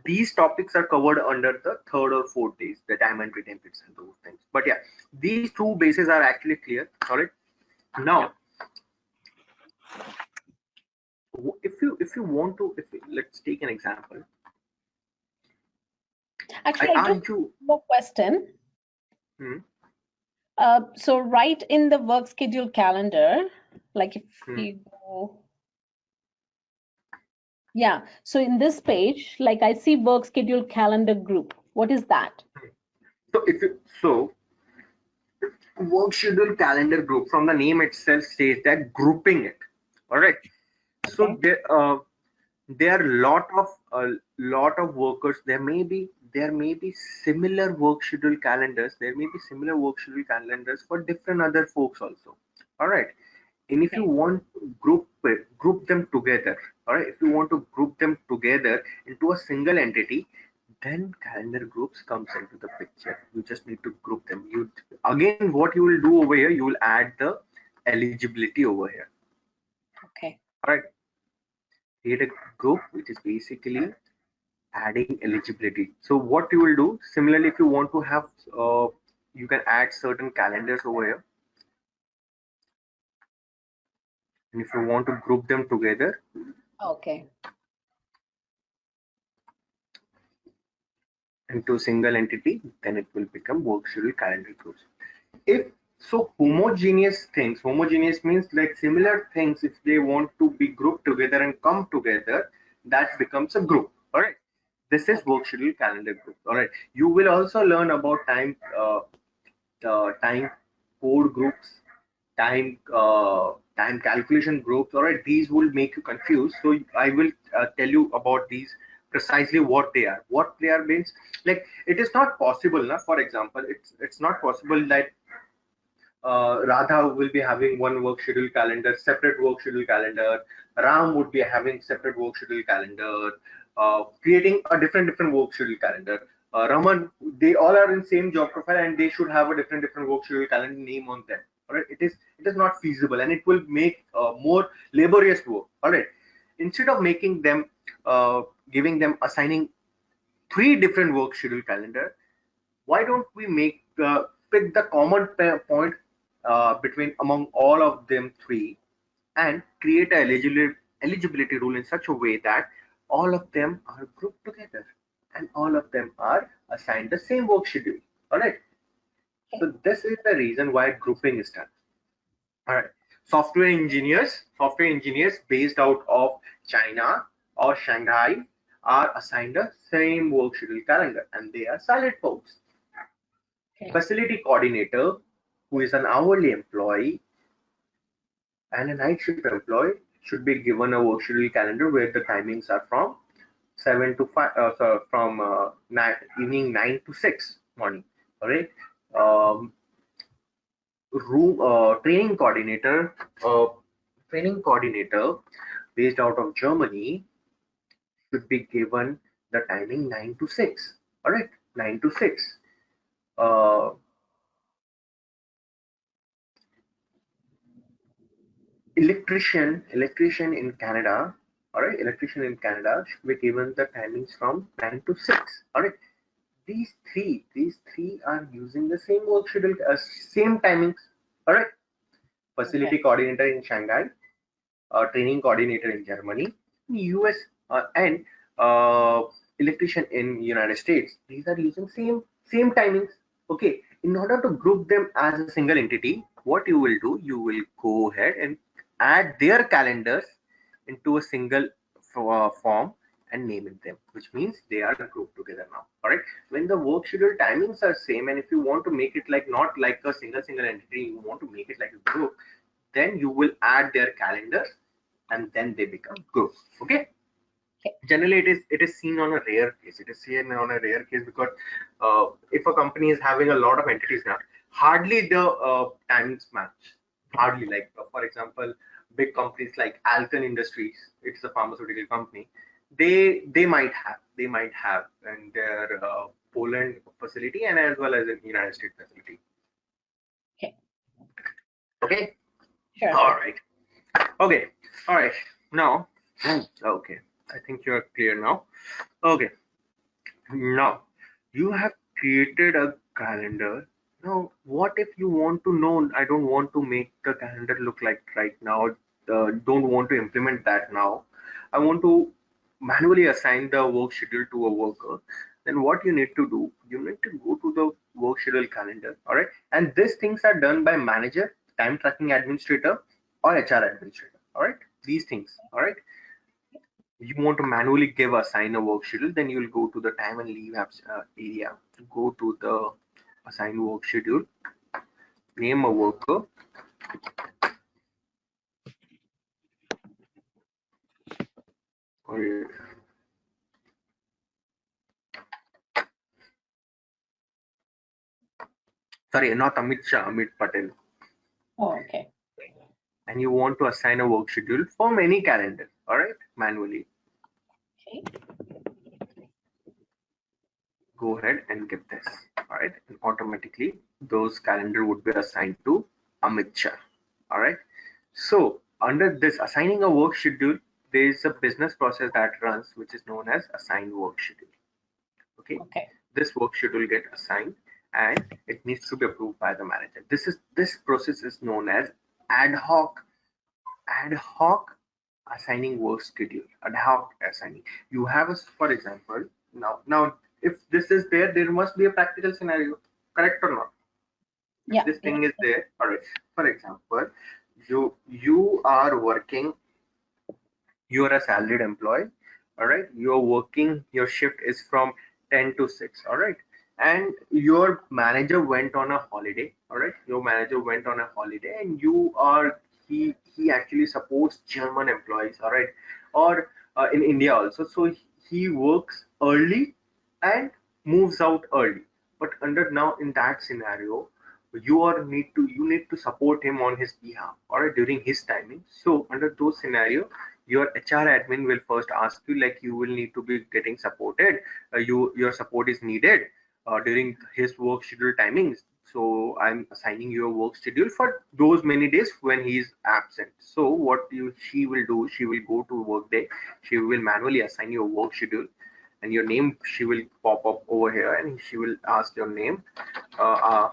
these topics are covered under the third or fourth days, the time entry templates and those things. But yeah, these two bases are actually clear. All right. Yeah. Now, if you want to, let's take an example. I Actually, I do have asked you. one more question. Hmm, So right in the work schedule calendar, like if hmm. you go, yeah. So in this page, like I see work schedule calendar group. What is that? So work schedule calendar group from the name itself says that grouping it. All right. So Okay. there are lot of workers. There may be similar work schedule calendars. There may be similar work schedule calendars for different other folks also. All right. And if you Okay. want to group them together, all right, if you want to group them together into a single entity, then calendar groups comes into the picture. You just need to group them. You again, what you will do over here, you will add the eligibility over here. Okay. All right, create a group which is basically adding eligibility. So what you will do, similarly, if you want to have, you can add certain calendars over here, and if you want to group them together Okay. into a single entity, then it will become work schedule calendar groups. If so, homogeneous means like similar things, if they want to be grouped together and come together, that becomes a group. All right. This is Okay. work schedule calendar group. All right. You will also learn about time code groups, time calculation groups. All right, these will make you confused. So I will tell you about these precisely what they are. What they are means, like, it is not possible. Na, for example, it's not possible that Radha will be having one work schedule calendar, separate work schedule calendar. Ram would be having separate work schedule calendar, creating a different work schedule calendar. Raman, they all are in same job profile and they should have a different work schedule calendar name on them. All right, it is not feasible and it will make more laborious work. All right, instead of making them, uh, giving them assigning three different work schedule calendar, why don't we pick the common point between among all of them three and create a eligibility rule in such a way that all of them are grouped together and all of them are assigned the same work schedule. All right. Okay. So this is the reason why grouping is done. All right. Software engineers based out of China or Shanghai are assigned the same work schedule calendar and they are silent folks. Okay. Facility coordinator, who is an hourly employee and a night shift employee, should be given a work schedule calendar where the timings are from 7 to 5, from evening 9 to 6 morning. All right. Um, room uh, training coordinator based out of Germany should be given the timing 9 to 6. All right, 9 to 6. Uh, electrician in Canada, all right, electrician in Canada should be given the timings from 9 to 6. All right, these three are using the same work schedule, same timings. All right, Okay. facility coordinator in Shanghai, training coordinator in Germany, US, and uh, electrician in United States. These are using same timings. Okay, in order to group them as a single entity, what you will do, you will go ahead and add their calendars into a single form, and name it them, which means they are grouped together now. All right. When the work schedule timings are same, and if you want to make it like not like a single entity, you want to make it like a group, then you will add their calendars, and then they become groups. Okay. Okay. Generally, it is seen on a rare case. It is seen on a rare case because if a company is having a lot of entities now, hardly the timings match. Hardly, like for example, big companies like Alcon Industries, it's a pharmaceutical company. They might have in their Poland facility and as well as in United States facility. Okay. Okay. Sure. All right. Okay. All right. Now, okay. I think you're clear now. Okay. Now, you have created a calendar. Now, what if you want to know? I don't want to make the calendar look like right now. Don't want to implement that now. I want to manually assign the work schedule to a worker. Then what you need to do? You need to go to the work schedule calendar. All right, and these things are done by manager, time tracking administrator, or HR administrator. All right, these things. All right, you want to manually give assign a work schedule, then you will go to the time and leave apps area, go to the assign work schedule, name a worker, or sorry, not Amit Shah, Amit Patel, Oh, okay. and you want to assign a work schedule from any calendar, all right, manually. Okay. Go ahead and give this, all right, and automatically those calendar would be assigned to Amit Shah, all right. So under this assigning a work schedule, there is a business process that runs which is known as assigned work schedule. Okay, Okay. this work schedule get assigned and it needs to be approved by the manager. This process is known as ad hoc ad hoc assigning work schedule. Ad hoc assigning. You have a, for example, now if this is there, there must be a practical scenario, correct or not? If Yeah. this Yeah. thing is there, all right. For example, you are working, you are a salaried employee, all right, you're working, your shift is from 10 to 6, all right, and your manager went on a holiday, all right, your manager went on a holiday, and you are, he actually supports German employees, all right, or in India also, so he works early and moves out early, but under now in that scenario, you need to support him on his behalf or during his timing. So under those scenario, your HR admin will first ask you, like, you will need to be getting supported. Your support is needed during his work schedule timings. So I'm assigning you a work schedule for those many days when he is absent. So what she will do, she will go to Workday, she will manually assign you a work schedule, and your name she will pop up over here, and she will ask your name. Uh, uh,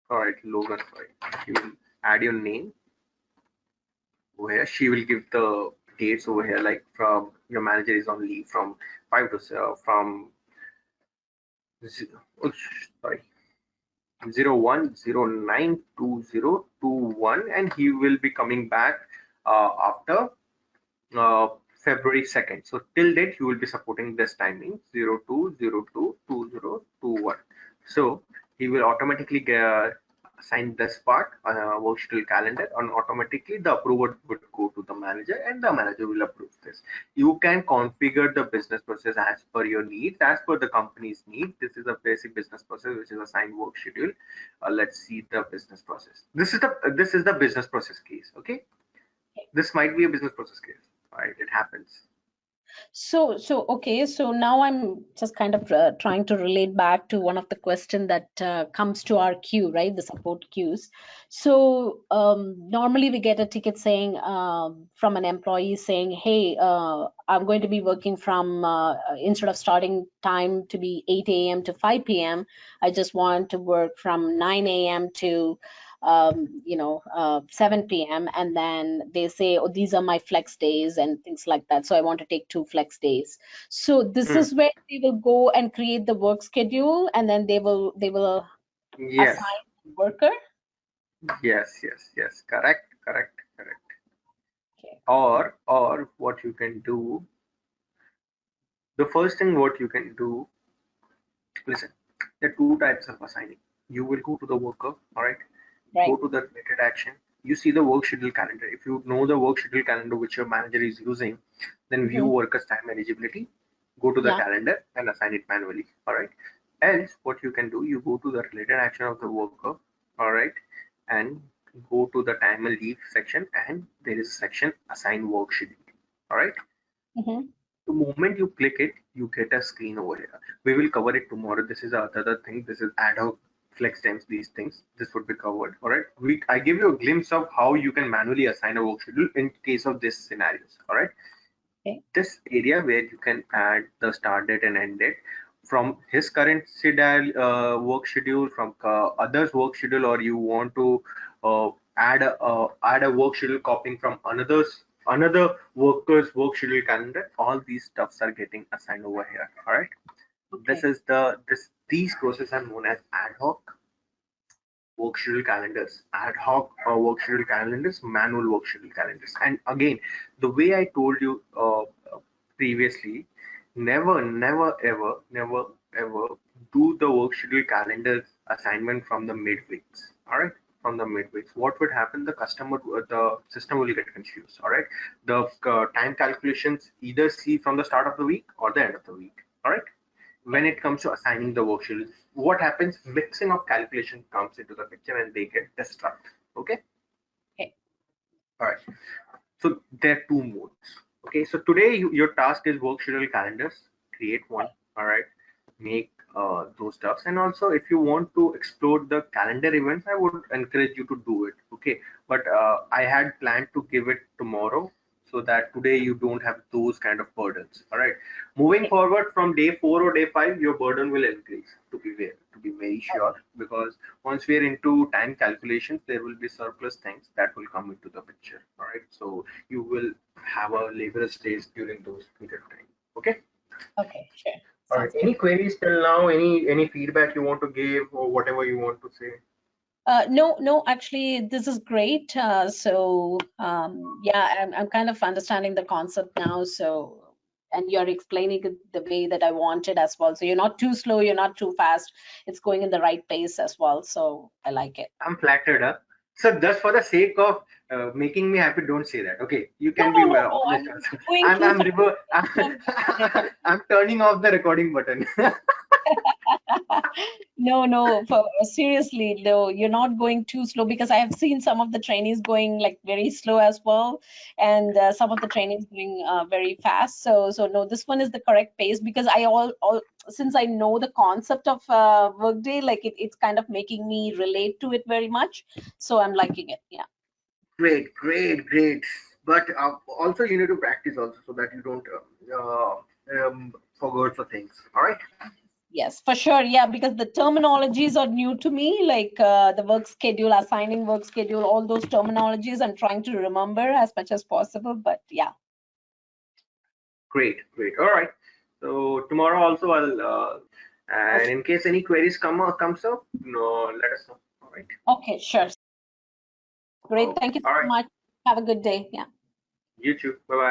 all right, Logan, sorry. She will add your name over here. She will give the dates over here, like from your manager is on leave from 01092021, and he will be coming back after uh, February 2nd. So till date, you will be supporting this timing 02022021. So he will automatically assign this part on a work schedule calendar, and automatically the approval would go to the manager, and the manager will approve this. You can configure the business process as per your needs, as per the company's need. This is a basic business process, which is assigned work schedule. Let's see the business process. This is the business process case. Okay, this might be a business process case, right? It happens. So okay, so now I'm just kind of trying to relate back to one of the question that comes to our queue, right? The support queues. So normally we get a ticket saying from an employee saying, "Hey, I'm going to be working from instead of starting time to be 8 a.m. to 5 p.m. I just want to work from 9 a.m. to 7 p.m. And then they say, oh, these are my flex days and things like that. So I want to take 2 flex days. So this Hmm. is where they will go and create the work schedule, and then they will Yes, assign the worker. yes. Correct. Okay. Or what you can do. The first thing what you can do, listen, there are two types of assigning. You will go to the worker, all right? Go Right. to the related action. You see the work schedule calendar. If you know the work schedule calendar which your manager is using, then view Mm-hmm. workers time eligibility, go to the Yeah. calendar and assign it manually. All right. Else, what you can do, you go to the related action of the worker, all right, and go to the time and leave section, and there is a section assign work schedule. All right. Mm-hmm. The moment you click it, you get a screen over here. We will cover it tomorrow. This is another thing. This is ad hoc flex times, these things. This would be covered. All right. I give you a glimpse of how you can manually assign a work schedule in case of this scenarios. All right. Okay. This area where you can add the start date and end date from his current work schedule, from others work schedule, or you want to add a work schedule copying from another worker's work schedule calendar. All these stuffs are getting assigned over here. All right. This Okay. is these processes are known as ad hoc work schedule calendars, ad hoc work schedule calendars, manual work schedule calendars. And again, the way I told you previously, never, ever do the work schedule calendars assignment from the midweeks. All right, from the midweeks. What would happen? The system will get confused. All right, the time calculations either see from the start of the week or the end of the week. All right, when Okay. it comes to assigning the work schedule, what happens? Mixing of calculation comes into the picture and they get distracted. Okay. Okay. All right. So there are two modes. Okay. So today your task is work schedule calendars. Create one. All right. Make those stuffs. And also, if you want to explore the calendar events, I would encourage you to do it. Okay. But I had planned to give it tomorrow so that today you don't have those kind of burdens. All right. Moving Okay. forward from day 4 or day 5, your burden will increase, to be very sure, because once we are into time calculations, there will be surplus things that will come into the picture. All right. So you will have a laborious days during those period of time. Okay. Okay. Sure. All right. Sounds good. Any queries till now? Any feedback you want to give or whatever you want to say? No, no, actually, this is great. Yeah, I'm kind of understanding the concept now. And you're explaining it the way that I wanted as well. So you're not too slow, you're not too fast. It's going in the right pace as well. So I like it. I'm flattered, huh? So just for the sake of making me happy, don't say that. Okay, you No, can no, be no, no. honest I'm also. going I'm too I'm fast. rever- I'm doing it. I'm turning off the recording button. No, no, seriously, no, you're not going too slow because I have seen some of the trainees going like very slow as well, and some of the trainees going very fast. So no, this one is the correct pace because all since I know the concept of Workday, like it's kind of making me relate to it very much. So I'm liking it. Yeah. Great, great, great. But also you need to practice also so that you don't forget the things. All right. Yes, for sure. Yeah, because the terminologies are new to me, like the work schedule, assigning work schedule, all those terminologies I'm trying to remember as much as possible. But yeah, Great, great. All right. So tomorrow also I'll for and sure. in case any queries comes up, no, let us know. All right. Okay, sure. Great. Okay. Thank you All so right. much. Have a good day. Yeah. You too. Bye bye.